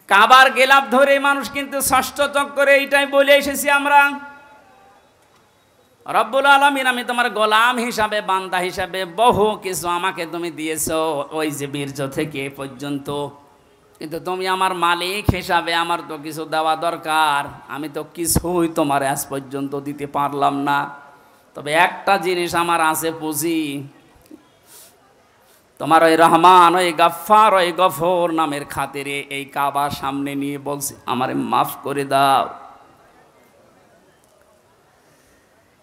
কাবার গেলাপ ধরে মানুষ কিন্তু ষষ্ঠ চক্করে এইটাই বলে এসেছি আমরা, রব্বুল আলামিন আমি তোমার গোলাম হিসাবে, বান্দা হিসাবে বহু কিছু আমাকে তুমি দিয়েছো, ওই যে বীর্য থেকে পর্যন্ত, কিন্তু তুমি আমার মালিক হিসাবে আমার তো কিছু দেওয়া দরকার। আমি তো কিছুই তোমার আজ পর্যন্ত দিতে পারলাম না। তবে একটা জিনিস আমার আছে, পুঁজি। তোমার ওই রহমান, ওই গাফফার, ওই গফর নামের খাতিরে এই কাবার সামনে নিয়ে বলছি, আমারে মাফ করে দাও।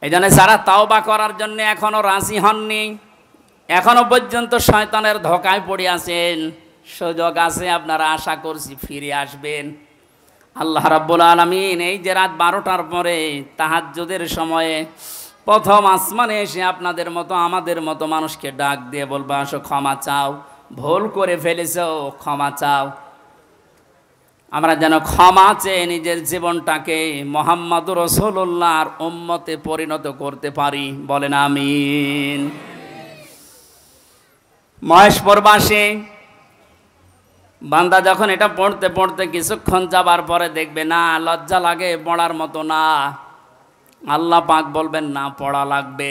এই জন্য যারা তাওবা করার জন্য এখনো রাজি হননি, এখনো পর্যন্ত শয়তানের ধোঁকায় পড়ে আছেন, সুযোগ আছে, আপনারা আশা করছি ফিরে আসবেন। আল্লাহ রাব্বুল আলামিন এই যে রাত 12টার পরে তাহাজ্জুদের সময়ে প্রথম আসমানে এসে আপনাদের মতো আমাদের মতো মানুষকে ডাক দিয়ে বলবা, আসো ক্ষমা চাও, ভুল করে ফেলেছো, ক্ষমা চাও। আমরা যেন ক্ষমা চেয়ে নিজের জীবনটাকে মুহাম্মদুর রাসূলুল্লাহর উম্মতে পরিণত করতে পারি, বলেন আমিন। মহেশপুরবাসী বান্দা যখন এটা পড়তে পড়তে কিছুক্ষণ যাবার পরে দেখবে না লজ্জা লাগে, পড়ার মতো না, আল্লাহ পাক বলবেন না পড়া লাগবে।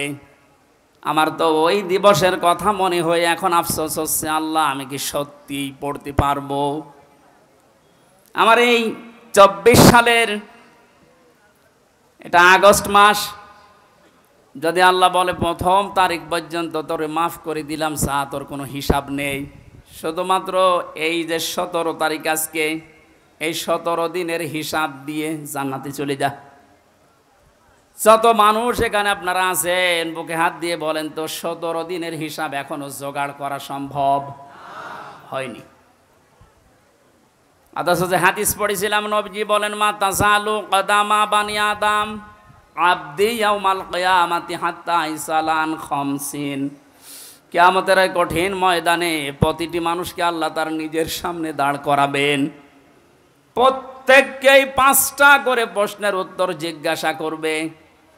আমার তো ওই দিবসের কথা মনে হয়ে এখন আফসোস হচ্ছে, আল্লাহ আমি কি সত্যি পড়তে পারবো? আমার এই 24 সালের এটা আগস্ট মাস, যদি আল্লাহ বলে প্রথম তারিখ পর্যন্ত তোরে মাফ করে দিলাম, তোর কোনো হিসাব নেই, শুধুমাত্র এই যে 17 তারিখ আজকে, এই 17 দিনের হিসাব দিয়ে জান্নাতে চলে যা। যত মানুষ এখানে আপনারা আছেন বুকে হাত দিয়ে বলেন তো 17 দিনের হিসাব এখনো জোগাড় করা সম্ভব হয়নি। অথচ যে হাদিস পড়েছিলাম নবীজি বলেন, মা তাসালু কদামা বানি আদম আবদি ইয়াউমাল কিয়ামাতি হাত্তা ইসালান খামসিন। কিয়ামতের এই কঠিন ময়দানে প্রতিটি মানুষকে আল্লাহ তার নিজের সামনে দাঁড় করাবেন, প্রত্যেককেই 5টা করে প্রশ্নের উত্তর জিজ্ঞাসা করবে।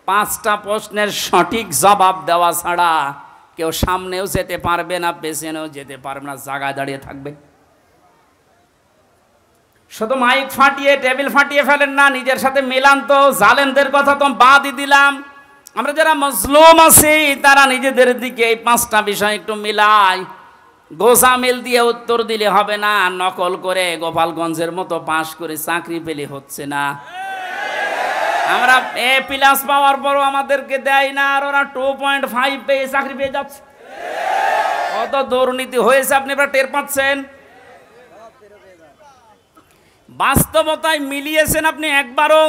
5টা প্রশ্নের সঠিক জবাব দেওয়া ছাড়া কেউ সামনেও যেতে পারবে না, পেছনেও যেতে পারবে না, জায়গায় দাঁড়িয়ে থাকবে। শুধু মাইক ফাটিয়ে টেবিল ফাটিয়ে ফেলেন না, নিজের সাথে মিলান তো। জালেমদের কথা তো বাদই দিলাম, আমরা যারা মজলুম আছি তারা নিজেদের দিকে এই 5টা বিষয় একটু মিলাই। গোসামিল দিয়ে উত্তর দিলে হবে না, নকল করে গোপালগঞ্জের মতো পাশ করে চাকরি পেলে হচ্ছে না। আমরা A+ পাওয়ার পরও আমাদেরকে দেয় না, আর ওরা 2.5 পেয়ে চাকরি পেয়ে যাচ্ছে। কত দুর্নীতি হয়েছে আপনি এবার টের পাচ্ছেন। বাস্তবতায় মিলিয়েছেন আপনি একবারও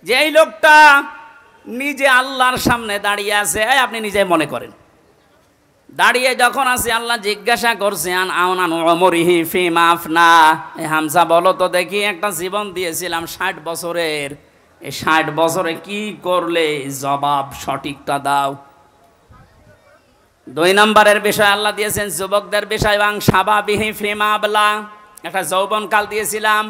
যে এই লোকটা নিজে আল্লাহর সামনে দাঁড়িয়ে আছে? আপনি নিজে মনে করেন দাঁড়িয়ে যখন আছে, আল্লাহ জিজ্ঞাসা করছেন আওনান ওমরিহি ফিমা আফনা, হামজা বলো তো দেখি, একটা জীবন দিয়েছিলাম 60 বছরের, এই 60 বছরে কি করলে, জবাব সঠিকটা দাও। 2 নম্বরের বিষয় আল্লাহ দিয়েছেন যুবকদের বিষয়, এবং সাবাবিহি ফিমা আবলা, একটা যৌবনকাল দিয়েছিলাম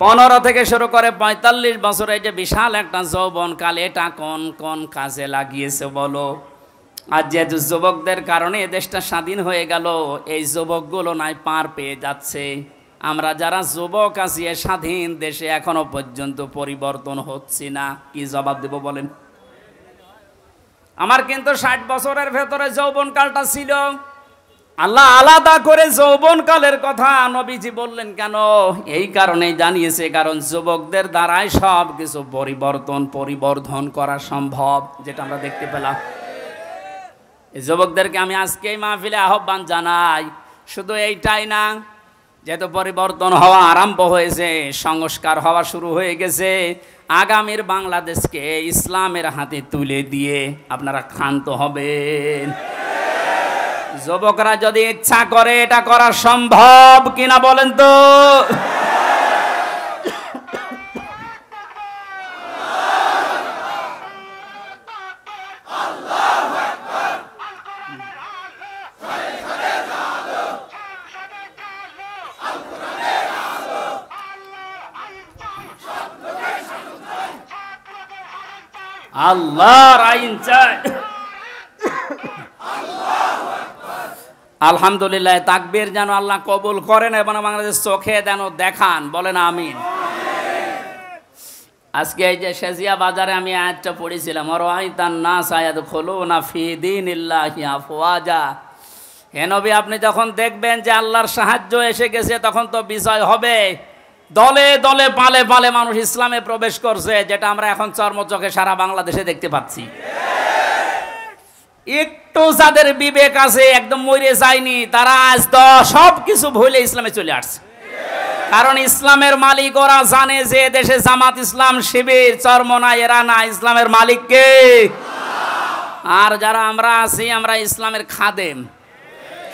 15 থেকে শুরু করে 45 বছরে, যে বিশাল একটা যৌবনকাল, এটা কোন কোন কাজে লাগিয়েছে বলো। আর যেহেতু যুবকদের কারণে দেশটা স্বাধীন হয়ে গেল, এই যুবকগুলো নাই পার পেয়ে যাচ্ছে। আমরা যারা যুবক আছি এ স্বাধীন দেশে এখনো পর্যন্ত পরিবর্তন হচ্ছে না, কি জবাব দেব বলেন? আমার কিন্তু 60 বছরের ভেতরে যৌবনকালটা ছিল। আল্লাহ আলাদা করে যৌবনকালের কথা নবীজি বললেন কেন? এই কারণে জানিয়েছে, কারণ যুবকদের দ্বারাই সব কিছু পরিবর্ধন করা সম্ভব, যেটা আমরা দেখতে পেলাম। এই যুবকদেরকে আমি আজকে এই মাহফিলে আহ্বান জানাই, শুধু এইটাই না, যেহেতু পরিবর্তন হওয়া আরম্ভ হয়েছে, সংস্কার হওয়া শুরু হয়ে গেছে, আগামীর বাংলাদেশকে ইসলামের হাতে তুলে দিয়ে আপনারা ক্ষান্ত হবেন। যুবকরা যদি ইচ্ছা করে এটা করা সম্ভব কিনা বলেন তো? আল্লাহর আইন চাই। আলহামদুলিল্লাহ, তাকবীর যেন আল্লাহ কবুল করেন এবং বাংলাদেশ চোখে যেন দেখান, বলেন আমিন। আজকে এই যে শেজিয়া বাজারে আমি আয়াতটা পড়েছিলাম, আরাআইতান নাস ইয়াদখুলুনা ফি দীনিল্লাহি আফওয়াজা। হে নবী, আপনি যখন দেখবেন যে আল্লাহর সাহায্য এসে গেছে, তখন তো বিজয় হবে। দলে দলে পালে পালে মানুষ ইসলামে প্রবেশ করছে, যেটা আমরা এখন চর্মচোখে সারা বাংলাদেশে দেখতে পাচ্ছি। একটু যাদের বিবেক আছে, একদম মরে যায়নি, তারা আজ তো সব কিছু ভুলে ইসলামে চলে আসছে। কারণ ইসলামের মালিক ওরা জানে যে দেশে জামাত ইসলাম শিবির চরমনা এরা না, ইসলামের মালিক কে? আর যারা আমরা আছি আমরা ইসলামের খাদেম।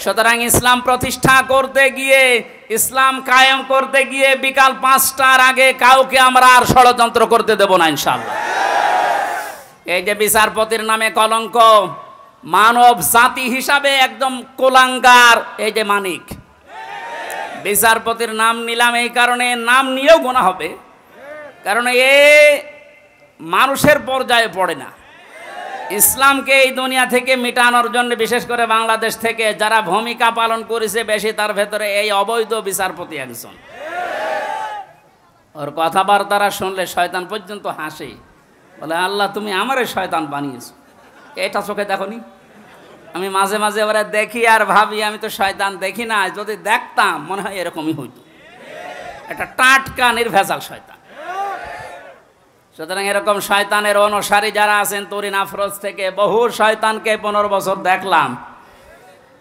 সুতরাং ইসলাম প্রতিষ্ঠা করতে গিয়ে, ইসলাম কায়েম করতে গিয়ে বিকাল 5টার আগে কাউকে আমরা আর ষড়যন্ত্র করতে দেব না ইনশাআল্লাহ। এই যে বিচারপতির নামে কলঙ্ক, মানব জাতি হিসাবে একদম কোলাঙ্গার এই যে মানিক, বিচারপতির নাম নিলাম এই কারণে, নাম নিয়েও গোনা হবে, কারণ এ মানুষের পর্যায়ে পড়ে না। ইসলামকে এই দুনিয়া থেকে মিটানোর জন্য বিশেষ করে বাংলাদেশ থেকে যারা ভূমিকা পালন করেছে বেশি, তার ভেতরে এই অবৈধ বিচারপতি একজন। ওর কথাবার্তারা শুনলে শয়তান পর্যন্ত হাসে, বলে আল্লাহ তুমি আমারে শয়তান বানিয়েছো। এটা চোখে দেখনি? আমি মাঝে মাঝে ওরা দেখি আর ভাবি আমি তো শয়তান দেখি না, যদি দেখতাম মনে হয় এরকমই হইতো। এটা টাটকা নির্ভেজাল শয়তান। সুতরাং এরকম শয়তানের অনুসারী যারা আছেন, তরিন আফরোজ থেকে বহু শয়তানকে 15 বছর দেখলাম।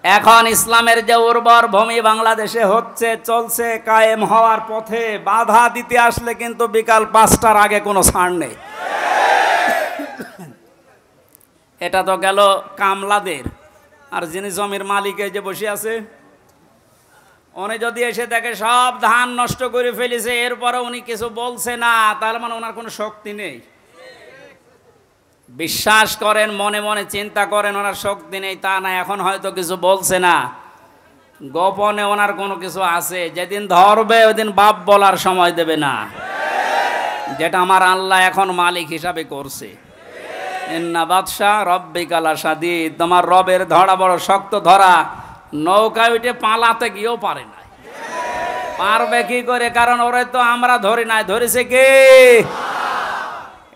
এখন ইসলামের যে উর্বর ভূমি বাংলাদেশে হচ্ছে, চলছে, কায়েম হওয়ার পথে, বাধা দিতে আসলে কিন্তু বিকাল 5টার আগে কোনো ছাড় নেই। এটা তো গেল কামলাদের। আর যিনি জমির মালিকে যে বসে আছে, উনি যদি এসে দেখে সব ধান নষ্ট করে ফেলেছে, এরপরে উনি কিছু বলছে না, তাহলে মানে ওনার কোনো শক্তি নেই। বিশ্বাস করেন, মনে মনে চিন্তা করেন ওনার শক্তি নেই তা না, এখন হয়তো কিছু বলছে না, গোপনে ওনার কোনো কিছু আছে। যেদিন ধরবে ওইদিন বাপ বলার সময় দেবে না, যেটা আমার আল্লাহ এখন মালিক হিসাবে করছে। ইন্না বাদশা রব্বিকা লাশাদীদ, তোমার রবের ধরা বড় শক্ত ধরা। নৌকায় উঠে পালাতে গিয়েও পারে না। পারবে কি করে? কারণ ওরে তো আমরা ধরি নাই, ধরেছে কে?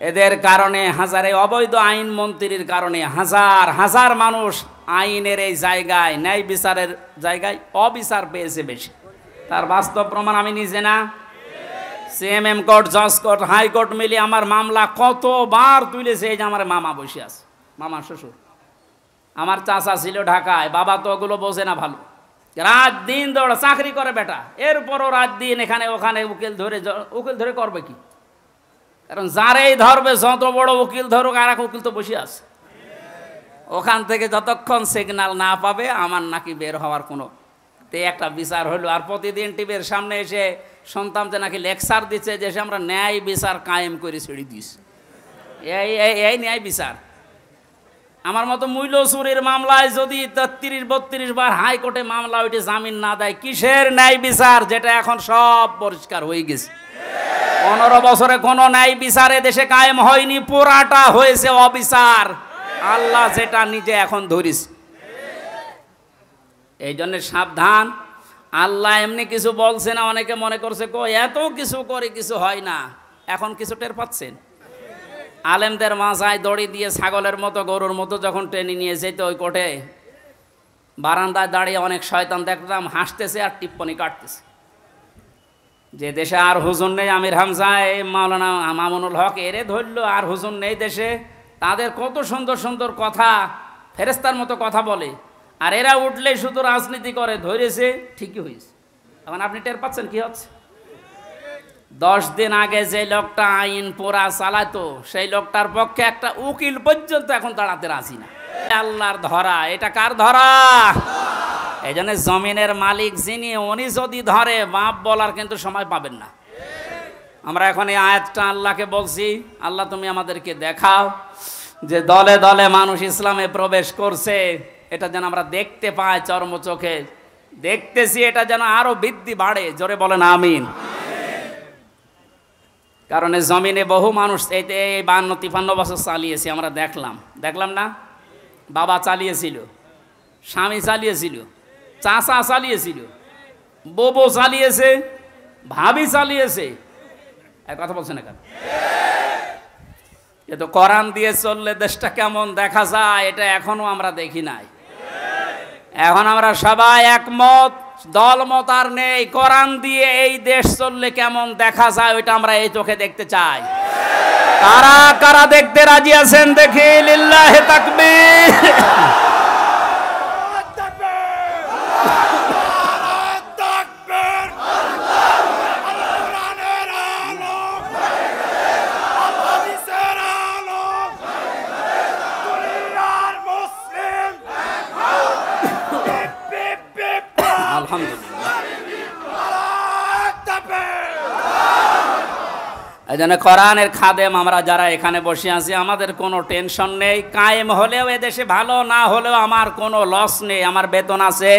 এদের কারণে হাজারে অবৈধ আইন মন্ত্রীর কারণে হাজার হাজার মানুষ আইনের এই জায়গায়, ন্যায় বিচারের জায়গায় অবিচার পেয়েছে বেশি। তার বাস্তব প্রমাণ আমি নিজে না, সিএমএম কোর্ট, জজ কোর্ট, হাইকোর্ট মিলিয়ে আমার মামলা কতবার তুলেছে। এই যে আমার মামা বসে আছে, মামা শ্বশুর, আমার চাচা ছিল ঢাকায়, বাবা তো ওগুলো বোঝে না ভালো, রাত দিন দৌড়া চাকরি করে বেটা, এরপরও রাত দিন এখানে ওখানে উকিল ধরে করবে কি? কারণ যারেই ধরবে, যত বড় উকিল ধরুক, আর এক উকিল তো বসে আছে ওখান থেকে, যতক্ষণ সিগন্যাল না পাবে আমার নাকি বের হওয়ার কোনো একটা বিচার হলো। আর প্রতিদিন টিভির সামনে এসে শুনতাম যে নাকি লেকচার দিচ্ছে যে আমরা ন্যায় বিচার কায়েম করে ছেড়ে দিস। এই ন্যায় বিচার। আমার মতো মূল্য চুরির মামলায় যদি 33-32 বার হাইকোর্টে মামলা ওইটা জামিন না দেয়, কিসের ন্যায় বিচার? যেটা এখন সব পরিষ্কার হয়ে গেছে। 15 বছরে কোনো ন্যায় বিচার দেশে কায়েম হয়নি, পুরাটা হয়েছে অবিচার। আল্লাহ যেটা নিজে এখন ধরিস। এই জন্য সাবধান। আল্লাহ এমনি কিছু বলছে না, অনেকে মনে করছে এত কিছু করে কিছু হয় না। এখন কিছু টের পাচ্ছেন? আলেমদের মাথায় দড়ি দিয়ে ছাগলের মতো, গরুর মতো যখন টেনে নিয়ে যেত ওই কোর্টে, বারান্দায় দাঁড়িয়ে অনেক শয়তান দেখতাম হাসতেছে আর টিপ্পনি কাটতেছে। যে দেশে আর হুজুর নেই, আমির হামজা, মাওলানা মামুনুল হক, এরে ধরলো, আর হুজুর নেই দেশে। তাদের কত সুন্দর সুন্দর কথা, ফেরেস্তার মতো কথা বলে, আর এরা উঠলে শুধু রাজনীতি করে। ধরেছে, ঠিকই হয়েছে। এখন আপনি টের পাচ্ছেন কি হচ্ছে? 10 দিন আগে যে লোকটা আইন পোড়া চালাতো, সেই লোকটার পক্ষে একটা উকিল পর্যন্ত এখন দাঁড়াতে রাজি না। আল্লাহর ধরা। এটা কার ধরা? এই জন্য জমিনের মালিক যিনি, উনি যদি ধরে, বাপ বলার কিন্তু সময় পাবেন না। আমরা এখন এই আয়াতটা আল্লাহকে বলছি, আল্লাহ তুমি আমাদেরকে দেখাও যে দলে দলে মানুষ ইসলামে প্রবেশ করছে, এটা যেন আমরা দেখতে পাই, চর্ম চোখে দেখতেছি, এটা যেন আরো বৃদ্ধি বাড়ে। জোরে বলেন আমিন। কারণ এই জমিনে বহু মানুষ এই 52-53 বছর চালিয়েছে, আমরা দেখলাম না? বাবা চালিয়েছিল, স্বামী চালিয়েছিল, চাচা চালিয়েছিল, বউ চালিয়েছে, ভাবি চালিয়েছে। এক কথা বলছে না কেন? এ তো কোরআন দিয়ে চললে দেশটা কেমন দেখা যায়, এটা এখনো আমরা দেখি নাই। এখন আমরা সবাই একমত, দলমত আর নেই। কোরআন দিয়ে এই দেশ চললে কেমন দেখা যায়, ওইটা আমরা এই চোখে দেখতে চাই। কারা কারা দেখতে রাজি আছেন দেখি? লিল্লাহি তাকবীর। আলহামদুলিল্লাহ। এই জন্য কোরআনের খাদেম আমরা যারা এখানে বসে আছি, আমাদের কোনো টেনশন নেই। কায়েম হলেও এদেশে ভালো, না হলেও আমার কোনো লস নেই। আমার বেতন আছে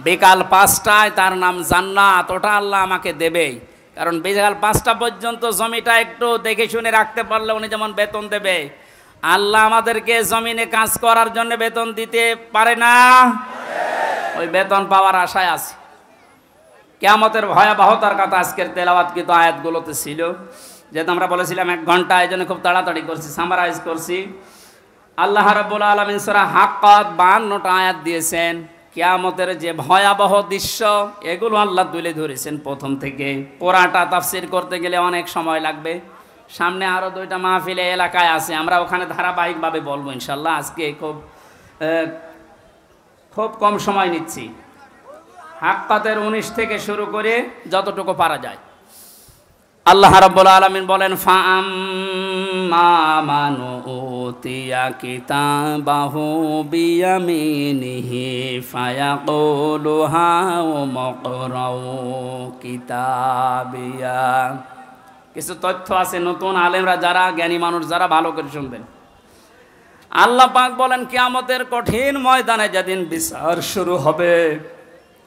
বিকাল 5টায়, তার নাম জান্নাত, ওটা আল্লাহ আমাকে দেবেই। কারণ বিকাল 5টা পর্যন্ত জমিটা একটু দেখে শুনে রাখতে পারলে উনি যেমন বেতন দেবে, আল্লাহ আমাদেরকে জমিনে কাজ করার জন্য বেতন দিতে পারে না? ওই বেতন পাওয়ার আশায় আছে। কিয়ামতের ভয়াবহতার কথা আজকের তেলাওয়াতকৃত আয়াতগুলোতে ছিল। যেহেতু আমরা বলেছিলাম 1 ঘন্টা, এই জন্য খুব তাড়াতাড়ি করছি, সামারাইজ করছি। আল্লাহ রাব্বুল আলামিন সূরা হাক্কাত 52টা আয়াত দিয়েছেন। কিয়ামতের যে ভয়াবহ দৃশ্য, এগুলো আল্লাহ তুলে ধরেছেন প্রথম থেকে। পুরাটা তাফসীর করতে গেলে অনেক সময় লাগবে। সামনে আরও 2টা মাহফিলে এলাকায় আছে, আমরা ওখানে ধারাবাহিকভাবে বলবো ইনশাল্লাহ। আজকে খুব কম সময় নিচ্ছি। হাক্কাতের 19 থেকে শুরু করে যতটুকু পারা যায়। আল্লাহ রাব্বুল আলামিন বলেন, ফাআম্মা মান উতিয়া কিতাবাহু বিয়ামিনিহি ফায়াকুলু হাউমুকরাউ কিতাবিয়া। কিছু তথ্য আছে নতুন, আলেমরা যারা, জ্ঞানী মানুষ যারা, ভালো করে শুনবেন। আল্লাহ পাক বলেন, কিয়ামতের কঠিন ময়দানে যেদিন বিচার শুরু হবে,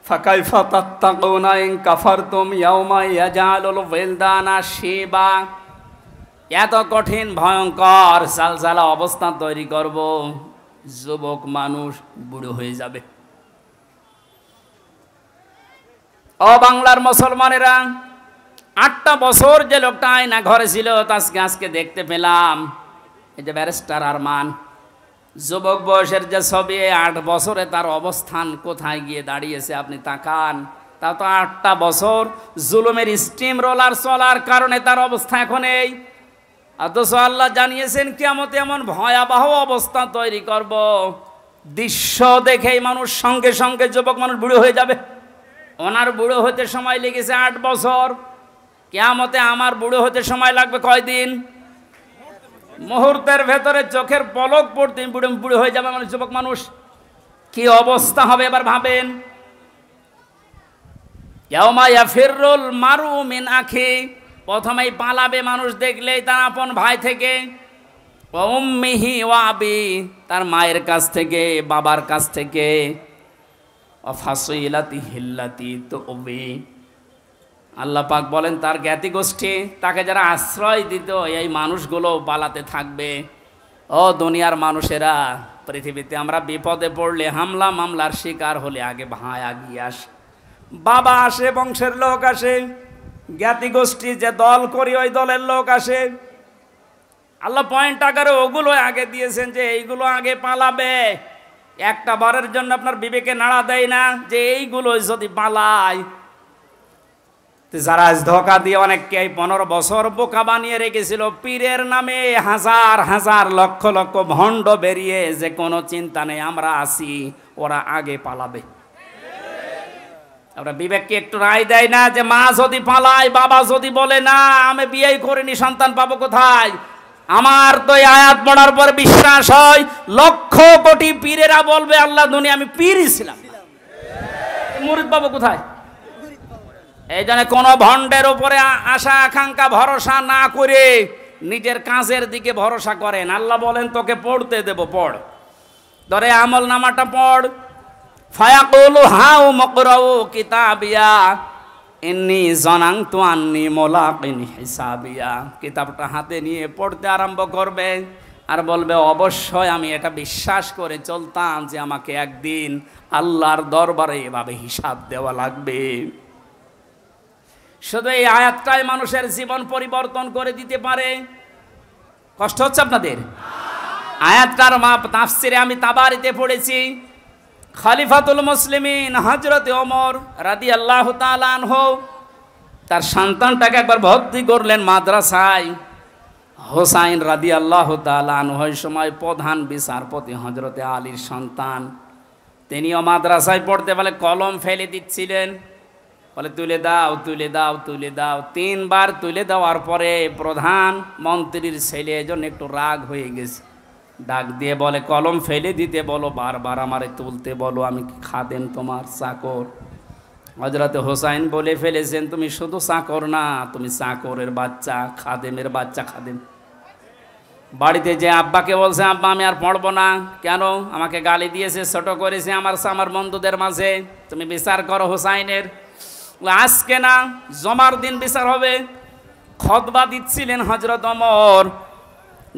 ফাকাইফা তাত্তাকুনা ইন কাফারতুম ইয়াওমা ইয়াজালুল ওয়িলদানা শিবা। এত কঠিন ভয়ঙ্কর জালজালা অবস্থা তৈরি করব, যুবক মানুষ বুড়ো হয়ে যাবে। ও বাংলার মুসলমানেরা, 8টা বছর যে লোকটা আয়না ঘরে ছিল, আজকে দেখতে পেলাম। এই যে ব্যারিস্টার আরমান, যুবক বয়সের যে ছবি, 8 বছরে তার অবস্থান কোথায় গিয়ে দাঁড়িয়েছে আপনি তাকান। তা তো 8টা বছর জুলুমের স্টিম রোলার চলার কারণে তার অবস্থা এখন এই। অথচ আল্লাহ জানিয়েছেন কিয়ামতে এমন ভয়াবহ অবস্থা তৈরি করব, দৃশ্য দেখেই মানুষ সঙ্গে সঙ্গে, যুবক মানুষ বুড়ো হয়ে যাবে। ওনার বুড়ো হতে সময় লেগেছে 8 বছর, কিয়ামতে আমার বুড়ো হতে সময় লাগবে কয়দিন? মুহূর্তের ভেতরে চোখের পলক পড়তে বুড়ো হয়ে যাবে মানুষ, যুবক মানুষ। কি অবস্থা হবে এবার ভাবেন। ইয়াউমা ইয়াফিরুল মারু মিন আখি, প্রথমেই পালাবে মানুষ দেখলেই তার আপন ভাই থেকে। ওয়া উম্মিহি ওয়া আবি, তার মায়ের কাছ থেকে, বাবার কাছ থেকে। ওয়া ফাসিলাতিহি আল্লাতী তুবি, আল্লাহ পাক বলেন তার জ্ঞাতি গোষ্ঠী, তাকে যারা আশ্রয় দিত, এই মানুষগুলো পালাতে থাকবে। ও দুনিয়ার মানুষেরা, পৃথিবীতে আমরা বিপদে পড়লে, হামলা মামলার শিকার হলে আগে ভাই আগিয়ে আসে, বাবা আসে, বংশের লোক আসে, জ্ঞাতি গোষ্ঠী যে দল করি ওই দলের লোক আসে। আল্লাহ পয়েন্ট আকারে ওগুলো আগে দিয়েছেন যে এইগুলো আগে পালাবে। একটা বারের জন্য আপনার বিবেকে নাড়া দেয় না যে এইগুলো যদি পালায়? যারা ধোকা দিয়ে অনেককে 15 বছর বোকা বানিয়ে রেখেছিল, পীরের নামে হাজার হাজার লক্ষ লক্ষ ভণ্ড বেরিয়ে, যে কোনো চিন্তা নেই আমরা আছি, ওরা আগে পালাবে। আমরা বিবেককে একটু রায় দেয় না যে মা যদি পালায়, বাবা যদি বলে না আমি বিয়ে করিনি, সন্তান পাবো কোথায়? আমার তো এই আয়াত পড়ার পর বিশ্বাস হয়, লক্ষ কোটি পীরেরা বলবে আল্লাহ দুনিয়া আমি পীরই ছিলাম, মুরিদ পাবো কোথায়? এই জন্য কোনো ভণ্ডের উপরে আশা আকাঙ্ক্ষা ভরসা না করে নিজের কাজের দিকে ভরসা করেন। আল্লাহ বলেন তোকে পড়তে দেব, পড়, ধরে আমল নামাটা পড়। ফায়াকুলু হাউ মুকরাউ কিতাবিয়া ইন্নী জানানতু আন্নী মুলাকিন হিসাবিয়া। কিতাবটা হাতে নিয়ে পড়তে আরম্ভ করবে আর বলবে অবশ্যই আমি এটা বিশ্বাস করে চলতাম যে আমাকে একদিন আল্লাহর দরবারে এভাবে হিসাব দেওয়া লাগবে। শুধু এই আয়াতটাই মানুষের জীবন পরিবর্তন করে দিতে পারে। কষ্ট হচ্ছে আপনাদের? আয়াতটার তাফসিরে আমি তাবারিতে পড়েছি, খলিফাতুল মুসলিমিন হযরত ওমর রাদিয়াল্লাহু তাআলা আনহু তার সন্তানটাকে একবার ভর্তি করলেন মাদ্রাসায়। হোসাইন রাদিয়াল্লাহু তাআলা আনহু ওই সময় প্রধান বিচারপতি হযরত আলীর সন্তান, তিনিও মাদ্রাসায় পড়তে বলে কলম ফেলে দিচ্ছিলেন, বলে তুলে দাও তুলে দাও তুলে দাও। 3 বার তুলে দেওয়ার পরে প্রধান মন্ত্রীর ছেলে এজন্য একটু রাগ হয়ে গেছে, ডাক দিয়ে বলে কলম ফেলে দিতে বলো, বারবার আমারে তুলতে বলো, আমি কি খাদেম তোমার চাকর? হযরত হোসাইন বলে ফেলেছেন, তুমি শুধু চাকর না, তুমি চাকরের বাচ্চা, খাদেমের বাচ্চা। খাদেম বাড়িতে যে আব্বাকে বলছে, আব্বা আমি আর পড়বো না। কেন? আমাকে গালি দিয়েছে, ছোট করেছে আমার বন্ধুদের মাঝে, তুমি বিচার করো হোসাইনের। আজকে না, জমার দিন বিচার হবে। খুতবা দিচ্ছিলেন হযরত ওমর,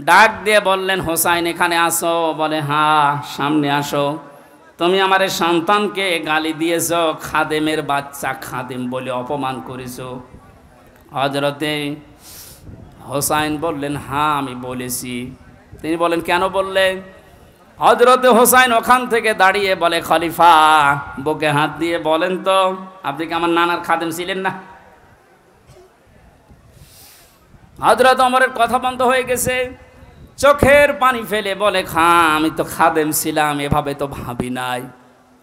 ডাক দিয়ে বললেন, হোসাইন এখানে আসো। বলে, হ্যাঁ সামনে আসো। তুমি আমার সন্তানকে গালি দিয়েছ, খাদেমের বাচ্চা, খাদেম বলে অপমান করেছ। হযরতে হোসাইন বললেন, হ্যাঁ আমি বলেছি। তিনি বলেন, কেন বললেন? হযরতে হোসাইন ওখান থেকে দাঁড়িয়ে বলে, খলিফা বুকে হাত দিয়ে বলেন তো, আপনি কি আমার নানার খাদেম ছিলেন না? হযরত ওমরের কথা বন্ধ হয়ে গেছে, চোখের পানি ফেলে বলে, আমি তো খাদেম ছিলাম, এভাবে তো ভাবি নাই।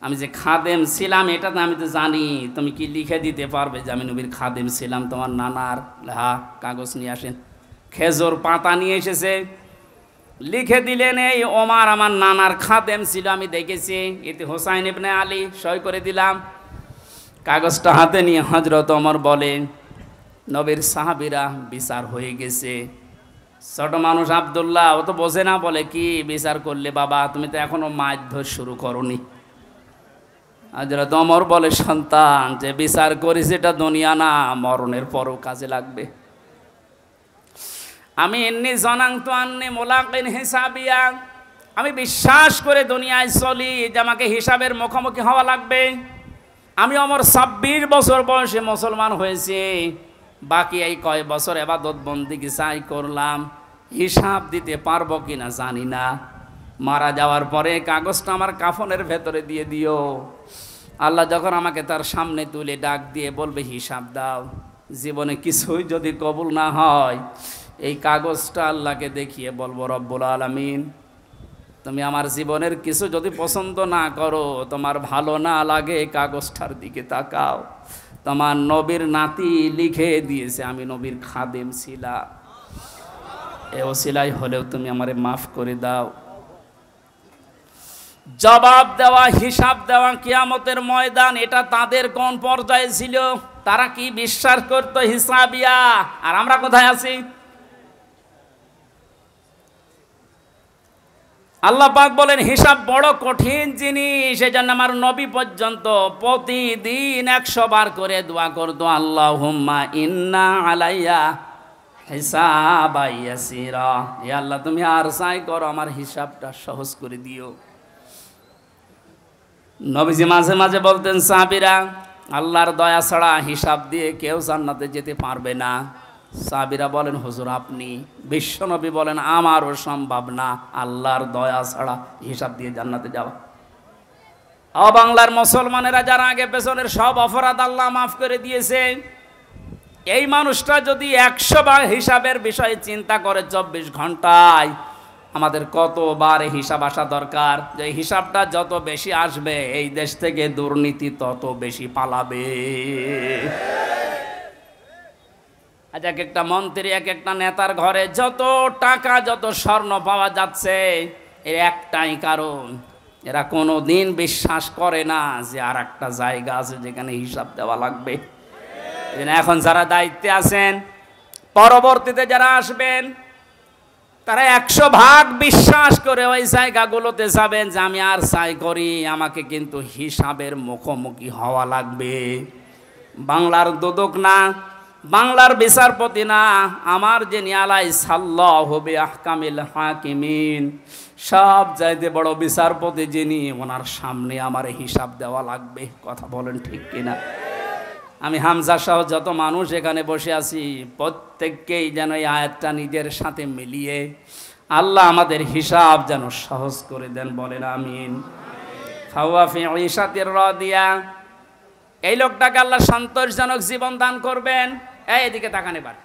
আমি যে খাদেম ছিলাম এটা তো আমি তো জানি। তুমি কি লিখে দিতে পারবে যে আমি নবীর খাদেম ছিলাম তোমার নানার? হ্যাঁ, কাগজ নিয়ে আসেন। খেজুর পাতা নিয়ে এসেছে, লিখে দিলেন, এই ওমর আমার নানার খাদেম ছিল, আমি দেখেছি। এতে হোসাইন ইবনে আলী, সই করে দিলাম। কাগজটা হাতে নিয়ে হযরত ওমর বলেন, নবীর সাহাবীরা, বিচার হয়ে গেছে। ছোট মানুষ আব্দুল্লাহ, ও তো বোঝে না, বলে, কি বিচার করলে বাবা? তুমি তো এখনো মারধর শুরু করনি। হযরত ওমর বলে, সন্তান, যে বিচার করেছে এটা দুনিয়া না, মরণের পরও কাজে লাগবে। আমি এমনি জনাংতু আন্নি মুলাকিন হিসাবিয়া, আমি বিশ্বাস করে দুনিয়ায় চলি যে আমাকে হিসাবের মুখোমুখি হওয়া লাগবে। আমি ওমর 26 বছর বয়সে মুসলমান হয়েছি, বাকি এই কয় বছর ইবাদত বন্দেগি চাই করলাম, হিসাব দিতে পারবো কিনা জানি না। মারা যাওয়ার পরে কাগজটা আমার কাফনের ভেতরে দিয়ে দিও। আল্লাহ যখন আমাকে তার সামনে তুলে ডাক দিয়ে বলবে, হিসাব দাও, জীবনে কিছুই যদি কবুল না হয়, এই কাগজটা আল্লাহকে দেখিয়ে বলবো, রব্বুল আলামিন, তুমি আমার জীবনের কিছু যদি পছন্দ না করো, তোমার ভালো না লাগে, কাগজটার দিকে তাকাও, তোমার নবীর নাতি লিখে দিয়েছে আমি নবীর খাদেম ছিলাম, এ ওসিলাই হলেও তুমি আমারে মাফ করে দাও। জবাব দেওয়া, হিসাব দেওয়া কিয়ামতের ময়দান, এটা তাদের কোন পর্যায়ে ছিল? তারা কি বিশ্বাস করতো হিসাবিয়া? আর আমরা কোথায় আছি? আল্লাহ পাক বলেন, হিসাব বড় কঠিন জিনিস। এই জন্য আমার নবী পর্যন্ত প্রতিদিন 100 বার করে দোয়া করতো, আল্লাহুম্মা ইন্না আলাইয়া হিসাবা ইয়াসিরা, হে আল্লাহ তুমি আর চাই করো, আমার হিসাবটা সহজ করে দিও। নবীজি মাঝে মাঝে বলতেন, সাহাবীরা, আল্লাহর দয়া ছাড়া হিসাব দিয়ে কেউ জান্নাতে যেতে পারবে না। সাহাবীরা বলেন, হুজুর আপনি? বিশ্বনবী বলেন, আমারও সম্ভব না আল্লাহর দয়া ছাড়া হিসাব দিয়ে জান্নাতে যাওয়া। বাংলার মুসলমানেরা যারা আগে পেছনের সব অপরাধ আল্লাহ মাফ করে দিয়েছে, এই মানুষটা যদি 100 বার হিসাবের বিষয়ে চিন্তা করে 24 ঘন্টায়, আমাদের কতবার হিসাব আসা দরকার। যে হিসাবটা যত বেশি আসবে, এই দেশ থেকে দুর্নীতি তত বেশি পালাবে। আজ এক একটা মন্ত্রী, এক একটা নেতার ঘরে যত টাকা, যত স্বর্ণ পাওয়া যাচ্ছে, এর একটাই কারণ, এরা কোনো দিন বিশ্বাস করে না যে আর একটা জায়গা আছে যেখানে হিসাব দেওয়া লাগবে। এখন যারা দায়িত্বে আছেন, পরবর্তীতে যারা আসবেন, তারা 100 ভাগ বিশ্বাস করে ওই জায়গাগুলোতে যাবেন যে আমি আর চাই করি, আমাকে কিন্তু হিসাবের মুখোমুখি হওয়া লাগবে। বাংলার দুদক না, বাংলার বিচারপতি না, আমার যে নিয়ালাই সাল্লাহু বিআহকামিল হাকিমিন, সব চাইতে বড় বিচারপতি যিনি, ওনার সামনে আমার হিসাব দেওয়া লাগবে। কথা বলেন ঠিক কিনা? আমি হামজা সহ যত মানুষ এখানে বসে আছি, প্রত্যেককেই যেন এই আয়াতটা নিজের সাথে মিলিয়ে আল্লাহ আমাদের হিসাব যেন সহজ করে দেন, বলেন আমিন। ফাওয়া ফি ঈশাতির রাদিয়া, এই লোকটাকে আল্লাহ সন্তোষজনক জীবন দান করবেন। এদিকে তাকান এবার,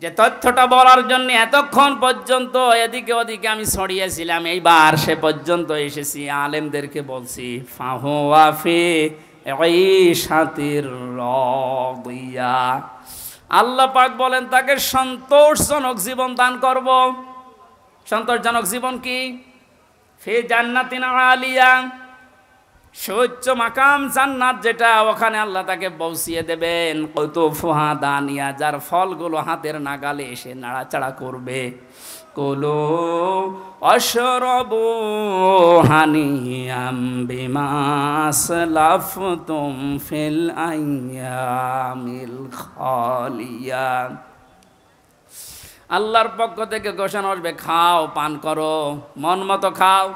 যে তথ্যটা বলার জন্য এতক্ষণ পর্যন্ত এদিকে ওদিকে আমি ছড়িয়েছিলাম, এইবার সে পর্যন্ত এসেছি, আলেমদেরকে বলছি, ফাওয়া ফি ঈশাতির রাদিয়া, আল্লাহ পাক বলেন তাকে সন্তোষজনক জীবন দান করব। সন্তোষজনক জীবন কি? ফি জান্নাতিন আলিয়া, সুউচ্চ মাকাম জান্নাত যেটা, ওখানে আল্লাহ তাকে পৌঁছিয়ে দেবেন। কুতুফুহা দানিয়া, যার ফলগুলো হাতের নাগালে এসে নাড়াচাড়া করবে। কুলু অশরাবু হানিয়াম বিমা আসলাফতুম ফিল আইয়ামিল খালিয়া। আল্লাহর পক্ষ থেকে ঘোষণা আসবে, খাও, পান করো, মন মতো খাও।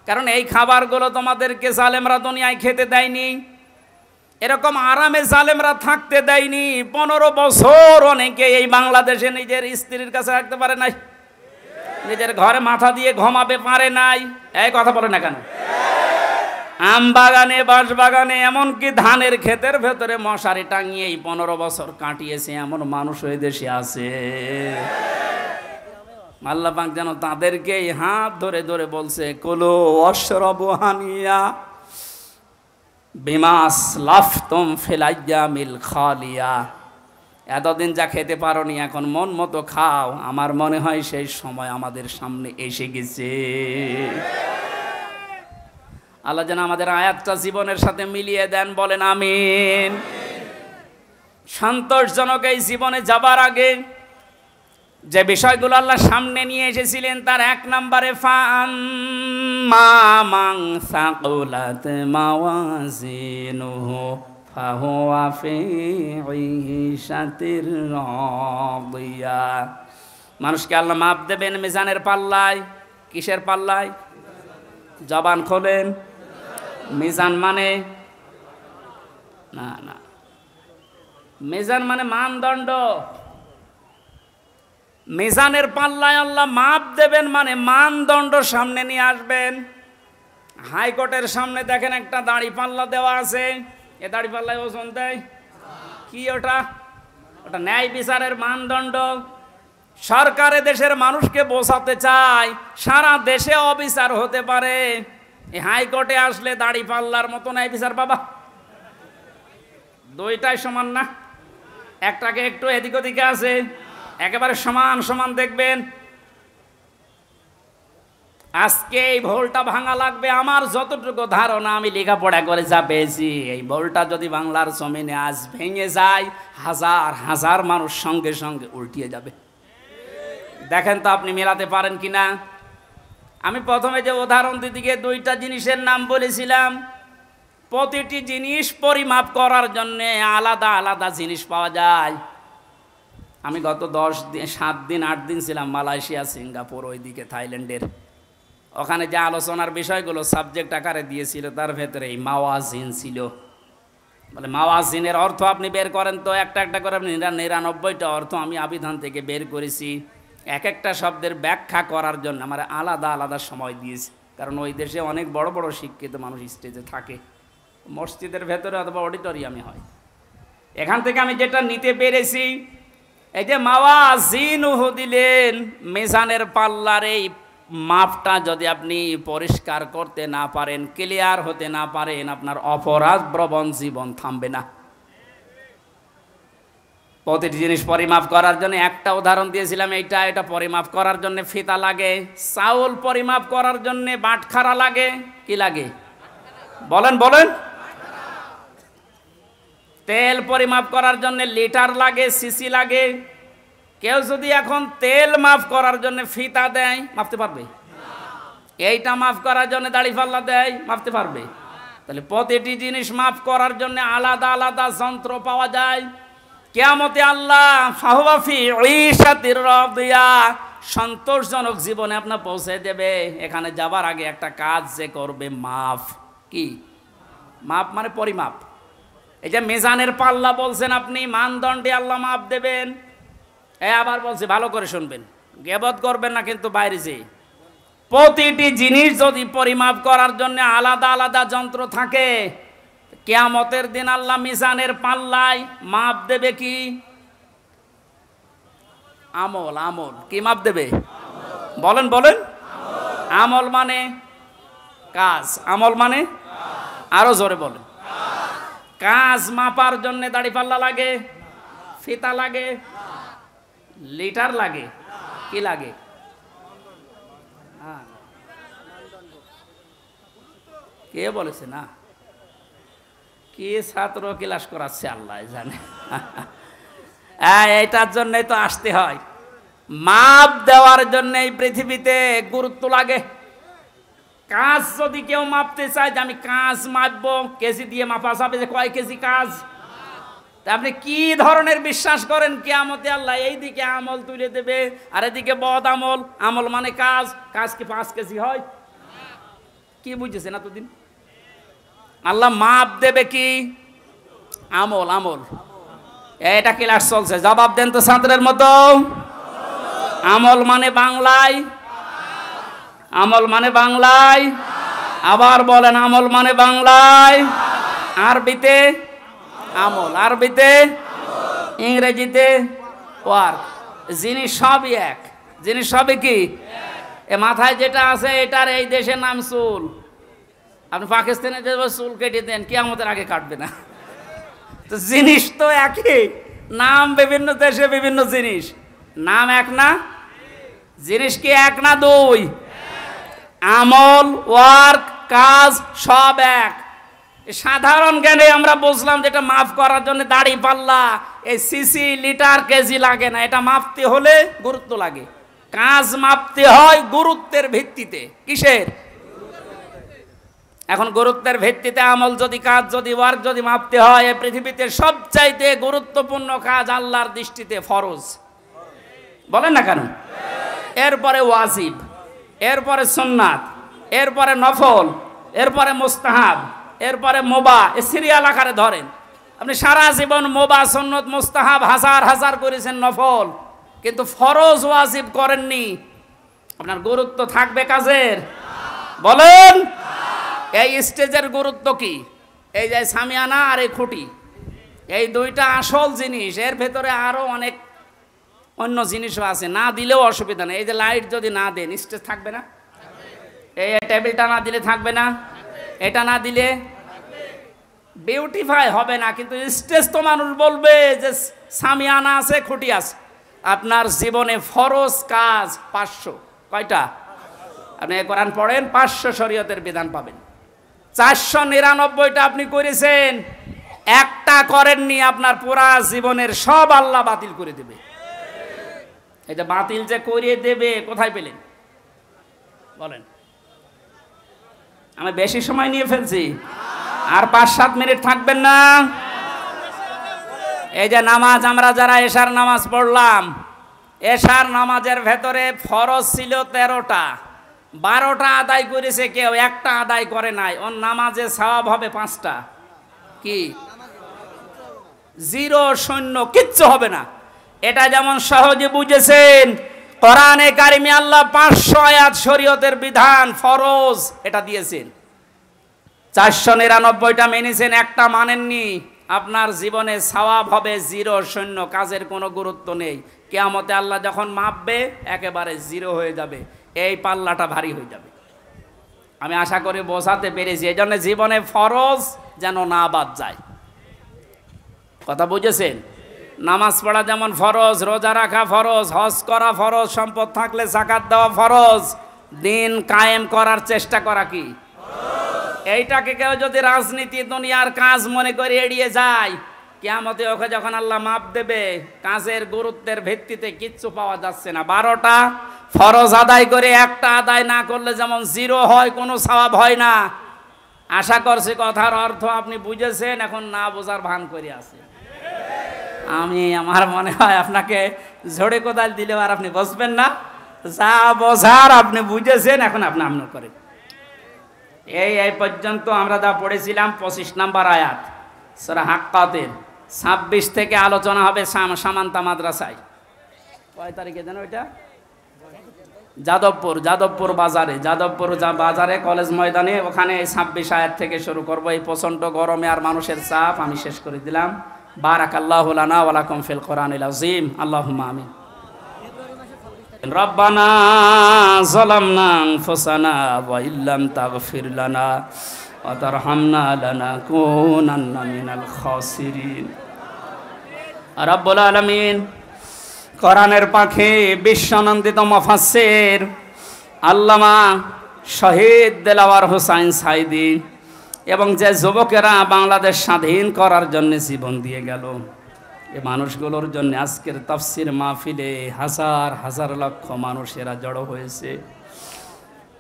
কারণ এই খাবারগুলো তোমাদেরকে জালেমরা দুনিয়ায় খেতে দেয়নি, এরকম আরামে জালেমরা থাকতে দেয়নি। 15 বছর অনেকে এই বাংলাদেশে নিজের স্ত্রীর কাছে রাখতে পারে নাই, নিজের ঘরে মাথা দিয়ে ঘুমাবে পারে নাই। এই কথা বলে না কেন? আম বাগানে, বাঁশ বাগানে, এমনকি ধানের ক্ষেতের ভেতরে মশারি টাঙিয়ে 15 বছর কাটিয়েছে এমন মানুষ ওই দেশে আছে। আল্লাহ পাক যেন তাদেরকে হাত ধরে ধরে বলছে, কুলু ওয়াশরাবু হানিয়া বিমা আসলাফতুম ফিল আইয়ামিল খালিয়া। এতদিন যা খেতে পারোনি, এখন মন মতো খাও। আমার মনে হয় সেই সময় আমাদের সামনে এসে গেছে। আল্লাহ যেন আমাদের আয়াতটা জীবনের সাথে মিলিয়ে দেন, বলেন আমিন। সন্তোষজনক এই জীবনে যাবার আগে যে বিষয়গুলো আল্লাহ সামনে নিয়ে এসেছিলেন, তার 1 নম্বরে ফাআম্মা মান সাকুলাত মাওয়াজিনুহু ফাহুয়া ফি ঈশাতির রাদিয়া। মানুষকে আল্লাহ মাপ দেবেন মিজানের পাল্লায়। কিসের পাল্লায়? জবান খোলেন। মিজান মানে না না, মিজান মানে মানদণ্ড। মিজানের পাল্লায় আল্লাহ মাপ দেবেন মানে মানদণ্ড সামনে নিয়ে আসবেন। হাইকোর্টের সামনে দেখেন একটা দাড়ি পাল্লা দেওয়া আছে, এ দাড়ি পাল্লায় ওজন দেয় কি? ওটা ন্যায় বিচারের মানদণ্ড। সরকারে দেশের মানুষকে বোঝাতে চায় সারা দেশে অবিচার হতে পারে, এই হাইকোর্টে আসলে দাড়ি পাল্লার মতো ন্যায় বিচার পাবা। দুইটাই সমান না, একটাকে একটু এদিক ওদিকে আছে, একেবারে সমান সমান দেখবেন। আজকে এই ভুলটা ভাঙা লাগবে। আমার যতটুকু ধারণা, আমি লেখাপড়া করে যা পেয়েছি, এই ভুলটা যদি বাংলার জমিনে আজ ভেঙে যায়, হাজার হাজার মানুষ সঙ্গে সঙ্গে উল্টিয়ে যাবে। দেখেন তো আপনি মেলাতে পারেন কিনা। আমি প্রথমে যে উদাহরণ দিকে 2টা জিনিসের নাম বলেছিলাম, প্রতিটি জিনিস পরিমাপ করার জন্য আলাদা আলাদা জিনিস পাওয়া যায়। আমি গত 7 দিন 8 দিন ছিলাম মালয়েশিয়া, সিঙ্গাপুর, ওইদিকে থাইল্যান্ডের। ওখানে যে আলোচনার বিষয়গুলো সাবজেক্ট আকারে দিয়েছিল, তার ভেতরে এই মাওয়াজিন ছিল। বলে মাওয়াজিনের অর্থ আপনি বের করেন তো, একটা একটা করে 99টা অর্থ আমি আবিধান থেকে বের করেছি। এক একটা শব্দের ব্যাখ্যা করার জন্য আমার আলাদা আলাদা সময় দিয়েছি। কারণ ওই দেশে অনেক বড় বড় শিক্ষিত মানুষ স্টেজে থাকে, মসজিদের ভেতরে অথবা অডিটোরিয়ামে হয়। এখান থেকে আমি যেটা নিতে পেরেছি, এই যে মাওয়াজিনুহু দিলেন, মিজানের পাল্লার এই মাপটা যদি আপনি পরিষ্কার করতে না পারেন, ক্লিয়ার হতে না পারেন, আপনার অপরাধ প্রবণ জীবন থামবে না। প্রতিটি জিনিস পরিমাপ করার জন্য একটা উদাহরণ দিয়েছিলাম, এটা পরিমাপ করার জন্য ফিতা লাগে। চাউল পরিমাপ করার জন্য বাটখারা লাগে। কি লাগে বলেন বলেন? তেল পরিমাপ করার জন্য লিটার লাগে, সিসি লাগে। কেউ যদি এখন তেল মাপ করার জন্য ফিতা দেয়, মাপতে পারবে? এইটা মাপ করার জন্য দাড়ি পাল্লা দেয়, মাপতে পারবে? তাহলে প্রতিটি জিনিস মাপ করার জন্য আলাদা আলাদা যন্ত্র পাওয়া যায়। কিয়ামতে আল্লাহ ফাহুয়া ফি ঈশাতির রাদিয়া, সন্তোষজনক জীবনে আপনার পৌঁছে দেবে। এখানে যাবার আগে একটা কাজ যে করবে, মাপ। কি মাপ? মানে পরিমাপ। এই যে মিজানের পাল্লা বলছেন আপনি, মানদণ্ডে আল্লাহ মাপ দেবেন। আবার বলছি, ভালো করে শুনবেন, গীবত করবেন না কিন্তু বাইরে যে। প্রতিটি জিনিস যদি পরিমাপ করার জন্য আলাদা আলাদা যন্ত্র থাকে, কিয়ামতের দিন আল্লাহ মিজানের পাল্লায় মাপ দেবে কি? আমল। আমল কি মাপ দেবে? বলেন বলেন? আমল মানে কাজ। আমল মানে আরো জোরে বলেন। কাজ মাপার জন্য দাড়ি পাল্লা লাগে, ফিতা লাগে, লিটার লাগে। কি লাগে? কে বলেছে না? কি ছাত্র ক্লাস করাচ্ছে আল্লাহ জানে। এইটার জন্যই তো আসতে হয়, মাপ দেওয়ার জন্য এই পৃথিবীতে গুরুত্ব লাগে। কাজ যদি কেউ মাপতে চায় যে আমি কাজ মাপবো, কেজি দিয়ে মাপা যাবে যে কয় কেজি কাজ। আপনি কি ধরনের বিশ্বাস করেন কিয়ামতে আল্লাহ এইদিকে আমল তুলে দেবে আর এদিকে বদ আমল? আমল মানে কাজ, কাজ কি 5 কেজি হয়? কি বুঝেছেন এতদিন? আল্লাহ মাপ দেবে কি? আমল। আমল এটা ক্লাস চলছে, জবাব দেন তো ছাত্রের মতো। আমল মানে বাংলায়, আমল মানে বাংলায়, আবার বলেন আমল মানে বাংলায়, আরবিতে আমল, আরবিতে, ইংরেজিতে ওয়ার্ক। জিনিস সবই এক, জিনিস সবই কি? এ মাথায় যেটা আছে এটার এই দেশের নাম চুল। আপনি পাকিস্তানে যে চুল কেটে দেন, কিয়ামতের আগে কাটবে না। তো জিনিস তো একই, নাম বিভিন্ন দেশে বিভিন্ন জিনিস, নাম এক না? জিনিস কি এক না দুই? আমল, ওয়ার্ক, কাজ সব এক। সাধারণ জ্ঞানে আমরা বুঝলাম যেটা মাপ করার জন্য দাড়ি পাল্লা, এই সিসি লিটার কেজি লাগে না, এটা মাপতে হলে গুরুত্ব লাগে। কাজ মাপতে হয় গুরুত্বের ভিত্তিতে। কিসের? এখন গুরুত্বের ভিত্তিতে আমল যদি, কাজ যদি, ওয়ার্ক যদি মাপতে হয়, এই পৃথিবীতে সবচাইতে গুরুত্বপূর্ণ কাজ আল্লাহর দৃষ্টিতে ফরজ। বলেন না কেন? এরপরে ওয়াজিব, এরপরে সুন্নাত, এরপরে নফল, এরপরে মুস্তাহাব, এরপরে মোবা। এ সিরিয়াল আকারে ধরেন। আপনি সারা জীবন মোবা, সুন্নত, মুস্তাহাব হাজার হাজার করেছেন, নফল, কিন্তু ফরজ ওয়াজিব করেননি। আপনার গুরুত্ব থাকবে কাজের? বলেন। এই স্টেজের গুরুত্ব কি? এই যে সামিয়ানা আর এই খুঁটি, এই দুইটা আসল জিনিস। এর ভেতরে আরো অনেক অন্য জিনিসও আছে, না দিলেও অসুবিধা নেই। এই যে লাইট যদি না দেন, স্টেজ থাকবে না? এই টেবিলটা না দিলে থাকবে না? এটা না দিলে বিউটিফাই হবে না। কিন্তু স্টেজ তো মানুষ বলবে যে সামিয়ানা আছে, খুঁটি আছে। আপনার জীবনে ফরজ কাজ 500। কয়টা? আপনি কোরআন পড়েন, 500 শরীয়তের বিধান পাবেন। 499টা আপনি করেছেন, একটা করেননি, আপনার পুরা জীবনের সব আল্লাহ বাতিল করে দেবে। এটা বাতিল যে করিয়ে দেবে, কোথায় পেলেন? বলেন। আমি বেশি সময় নিয়ে ফেলছি, আর 5-7 মিনিট থাকবেন না? এই যে নামাজ, আমরা যারা এশার নামাজ পড়লাম, এশার নামাজের ভেতরে ফরজ ছিল 13টা, 12টা আদায় করেছে কেউ, একটা আদায় করে নাই। ওর নামাজে সওয়াব হবে 5টা। কি? 0, 0, কিচ্ছু হবে না। এটা যেমন সহজে বুঝেছেন, কোরআনে কারিমে আল্লাহ 500 আয়াত শরীয়তের বিধান ফরজ এটা দিয়েছেন। 499টা মেনেছেন, একটা মানেননি, আপনার জীবনে সওয়াব হবে 0, 0, কাজের কোনো গুরুত্ব নেই। কিয়ামতে আল্লাহ যখন মাপবে একেবারে 0 হয়ে যাবে। এই পাল্লাটা ভারী হয়ে যাবে। আমি আশা করি বোঝাতে পেরেছি। এই জন্য জীবনে ফরজ যেন না বাদ যায়। কথা বুঝেছেন? নামাজ পড়া যেমন ফরজ, রোজা রাখা ফরজ, হজ করা ফরজ, সম্পদ থাকলে যাকাত দেওয়া ফরজ, দিন কায়েম করার চেষ্টা করা কি? এইটাকে কেউ যদি রাজনীতি, দুনিয়ার কাজ মনে করে এড়িয়ে যায়, কিয়ামতে ওকে যখন আল্লাহ মাপ দেবে, কাজের গুরুত্বের ভিত্তিতে কিচ্ছু পাওয়া যাচ্ছে না। 12টা ফরজ আদায় করে একটা আদায় না করলে যেমন 0 হয়, কোনো সওয়াব হয় না। আশা করছি কথার অর্থ আপনি বুঝেছেন, এখন না বোঝার ভান করে আছে। আমার মনে হয় আপনাকে ঝড়ে কোদাল দিলেও আর আপনি বসবেন না। যা বোঝার আপনি বুঝেছেন, এখন আপনি আমল করেন। এই পর্যন্ত আমরা যা পড়েছিলাম 25 নম্বর আয়াত সূরা হাক্কাতের। 26 থেকে আলোচনা হবে সামান্তা মাদ্রাসায়। কয় তারিখে জানো এটা? যাদবপুর বাজারে কলেজ ময়দানে, ওখানে 26 আয়াত থেকে শুরু করব। এই প্রচণ্ড গরমে আর মানুষের চাপ আমি শেষ করে দিলাম। বারাকাল্লাহু লানা ওয়া লাকুম ফিল কোরআনিল আযীম। আল্লাহুম্মা আমিন। রব্বানা যালামনা আনফুসানা ওয়া ইল্লাম তাগফির লানা ওয়া তারহামনা লানাকুনান্না মিনাল খাসিরিন। রব্বুল আলামিন, কোরআনের পাখি বিশ্বনন্দিত মুফাসসির আল্লামা শহীদ দেলাওয়ার হোসাইন সাইদি এবং যে যুবকেরা বাংলাদেশ স্বাধীন করার জন্য জীবন দিয়ে গেল, এই মানুষগুলোর জন্য আজকের তাফসির মাহফিলে হাজার হাজার লক্ষ মানুষেরা জড়ো হয়েছে।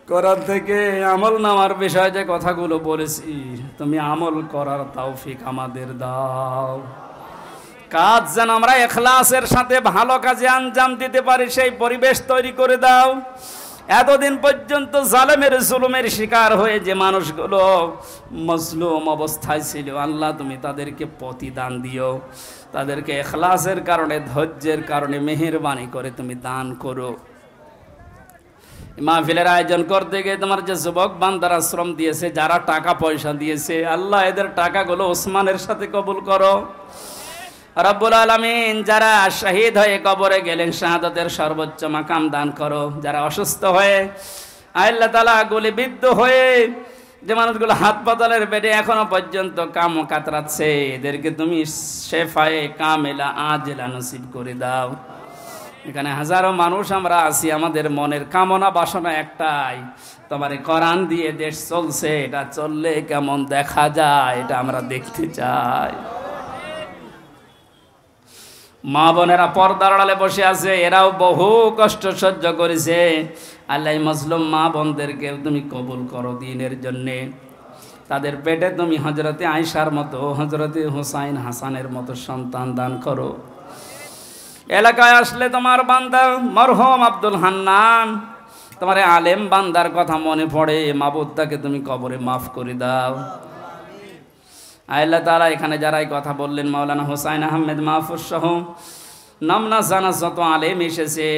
কোরআন থেকে আমল নামার বিষয়ে যে কথাগুলো বলেছি, তুমি আমল করার তৌফিক আমাদের দাও। কাজ যেন আমরা ইখলাসের সাথে ভালো কাজে আঞ্জাম দিতে পারি, সেই পরিবেশ তৈরি করে দাও। এতদিন পর্যন্ত জালেমের জুলুমের শিকার হয়ে যে মানুষগুলো মজলুম অবস্থায় ছিল, আল্লাহ তুমি তাদেরকে প্রতিদান দিও, তাদেরকে ইখলাসের কারণে, ধৈর্যের কারণে মেহেরবানি করে তুমি দান করো। মাহফিলের আয়োজন করতে গিয়ে তোমার যে যুবক বান্দারা শ্রম দিয়েছে, যারা টাকা পয়সা দিয়েছে, আল্লাহ এদের টাকাগুলো ওসমানের সাথে কবুল করো। রব্বুল আলামিন যারা শহীদ হয়ে কবরে গেলেন, শাহাদাতের সর্বোচ্চ মাকাম দান করো। যারা অসুস্থ হয়ে আল্লাহ তাআলা গুলিবিদ্ধ হয়ে যে মানুষগুলো হাসপাতালের বেডে এখনো পর্যন্ত কাম কাতরাচ্ছে, এদেরকে তুমি শেফায়ে কামেলা আজেলা নসিব করে দাও। এখানে হাজারো মানুষ আমরা আছি, আমাদের মনের কামনা বাসনা একটাই, তোমার কোরআন দিয়ে দেশ চলছে, এটা চললে কেমন দেখা যায় এটা আমরা দেখতে চাই। মা বোনেরা পর্দার আড়ালে বসে আছে, এরাও বহু কষ্ট সহ্য করেছে। আল্লাহ মজলুম মা বোনদেরকে তুমি কবুল করো দ্বীনের জন্যে। তাদের পেটে তুমি হযরতে আয়েশার মতো, হযরতে হুসাইন হাসানের মতো সন্তান দান করো। এলাকায় আসলে তোমার বান্দা মরহুম আব্দুল হান্নান, তোমার আলেম বান্দার কথা মনে পড়ে, মাবুদ তাকে তুমি কবরে মাফ করে দাও। আল্লাহ তাআলা এখানে যারাই কথা বললেন, মাওলানা হুসাইন আহমেদ মাহফুজ সহ নামনা জানা যত আলেম এসেছে,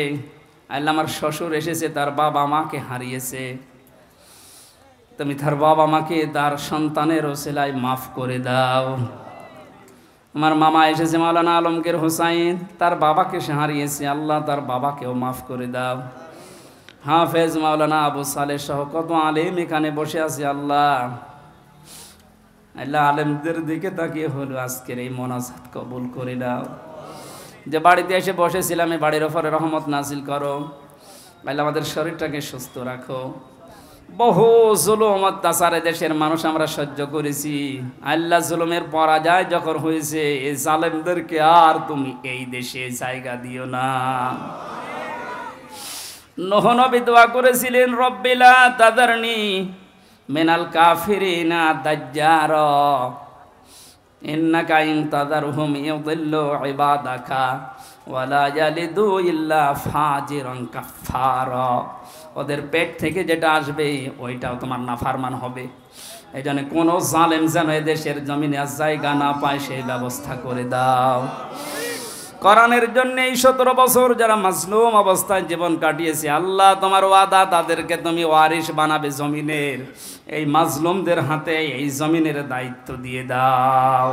আল্লাহ আমার শ্বশুর এসেছে, তার বাবা মাকে হারিয়েছে, তুমি তার বাবা মাকে তার সন্তানের ওসিলায় মাফ করে দাও। আমার মামা এসেছে মাওলানা আলমগীর হুসাইন, তার বাবাকে সে হারিয়েছে, আল্লাহ তার বাবাকেও মাফ করে দাও। হাফেজ মাওলানা আবু সালেহ সহ কত আলেম এখানে বসে আছে, আল্লাহ আল্লাহ আলেমদের দিকে তাকিয়ে হলো আজকের এই মোনাজাত কবুল করে দাও। যে বাড়িতে এসে বসেছিলাম, এই বাড়ির ওপরে রহমত নাজিল করো। আল্লাহ আমাদের শরীরটাকে সুস্থ রাখো। বহু জুলুম অত্যাচারে দেশের মানুষ আমরা সহ্য করেছি, আল্লাহ জুলুমের পরাজয় যখন হয়েছে, এই জালেমদেরকে আর তুমি এই দেশে জায়গা দিও না। নূহ নবী দোয়া করেছিলেন, রব্বিলা তাদারনি মিনাল কাফিরিনা দাজ্জারা ইন্নাকা ইন তাদারহুম ইউদিল্লু ইবাদাকা ওয়ালা ইয়ালিদু ইল্লা ফাজিরান কাফফারা। ওদের পেট থেকে যেটা আসবে ওইটাও তোমার নাফরমান হবে। এই জন্য কোনো জালেম যেন এদেশের জমিনে আর জায়গা না পায়, সেই ব্যবস্থা করে দাও। কোরআনের জন্য এই 17 বছর যারা মাজলুম অবস্থায় জীবন কাটিয়েছে, আল্লাহ তোমার ওয়াদা, তাদেরকে তুমি ওয়ারিশ বানাবে জমিনের। এই মাজলুমদের হাতে এই জমিনের দায়িত্ব দিয়ে দাও।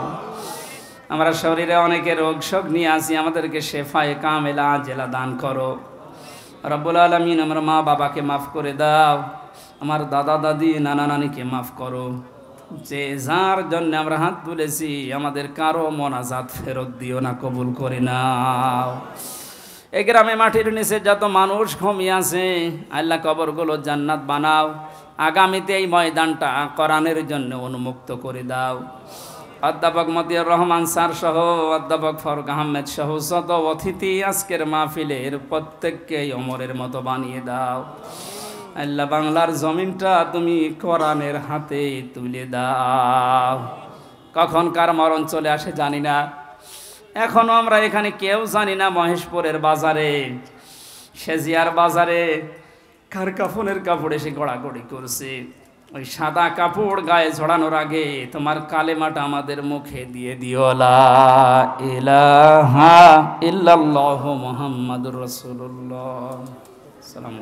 আমরা শরীরে অনেকে রোগ শোক নিয়ে আসি, আমাদেরকে শেফায়ে কামেলা আজেলা দান করো। রব্বুল আলামিন আমার মা বাবাকে মাফ করে দাও, আমার দাদা দাদি নানা নানিকে মাফ করো। যে যার জন্য আমরা হাত তুলেছি, আমাদের কারো মোনাজাত ফেরত দিও না, কবুল করে নাও। এই গ্রামে মাটির নিচে যত মানুষ ঘুমিয়ে আছে, আল্লাহ কবরগুলো জান্নাত বানাও। আগামীতে এই ময়দানটা কোরআনের জন্য উন্মুক্ত করে দাও। অধ্যাপক মতিউর রহমান স্যার সহ, অধ্যাপক ফারুক আহমেদ সহ যত অতিথি আজকের মাহফিলের, প্রত্যেককে ওমরের মতো বানিয়ে দাও। আল্লাহ বাংলার জমিনটা তুমি কোরআনের হাতে তুলে দাও। কখন কার মরণ চলে আসে জানি না, এখনো আমরা এখানে কেউ জানি না। মহেশপুরের বাজারে, সেজিয়ার বাজারে কার কাফনের কাপড় এসে গড়াগড়ি করছে। ওই সাদা কাপড় গায়ে ঝড়ানোর আগে তোমার কালেমাটা আমাদের মুখে দিয়ে দিও, লা ইলাহা ইল্লাল্লাহু মুহাম্মাদুর রাসূলুল্লাহ। সালাম।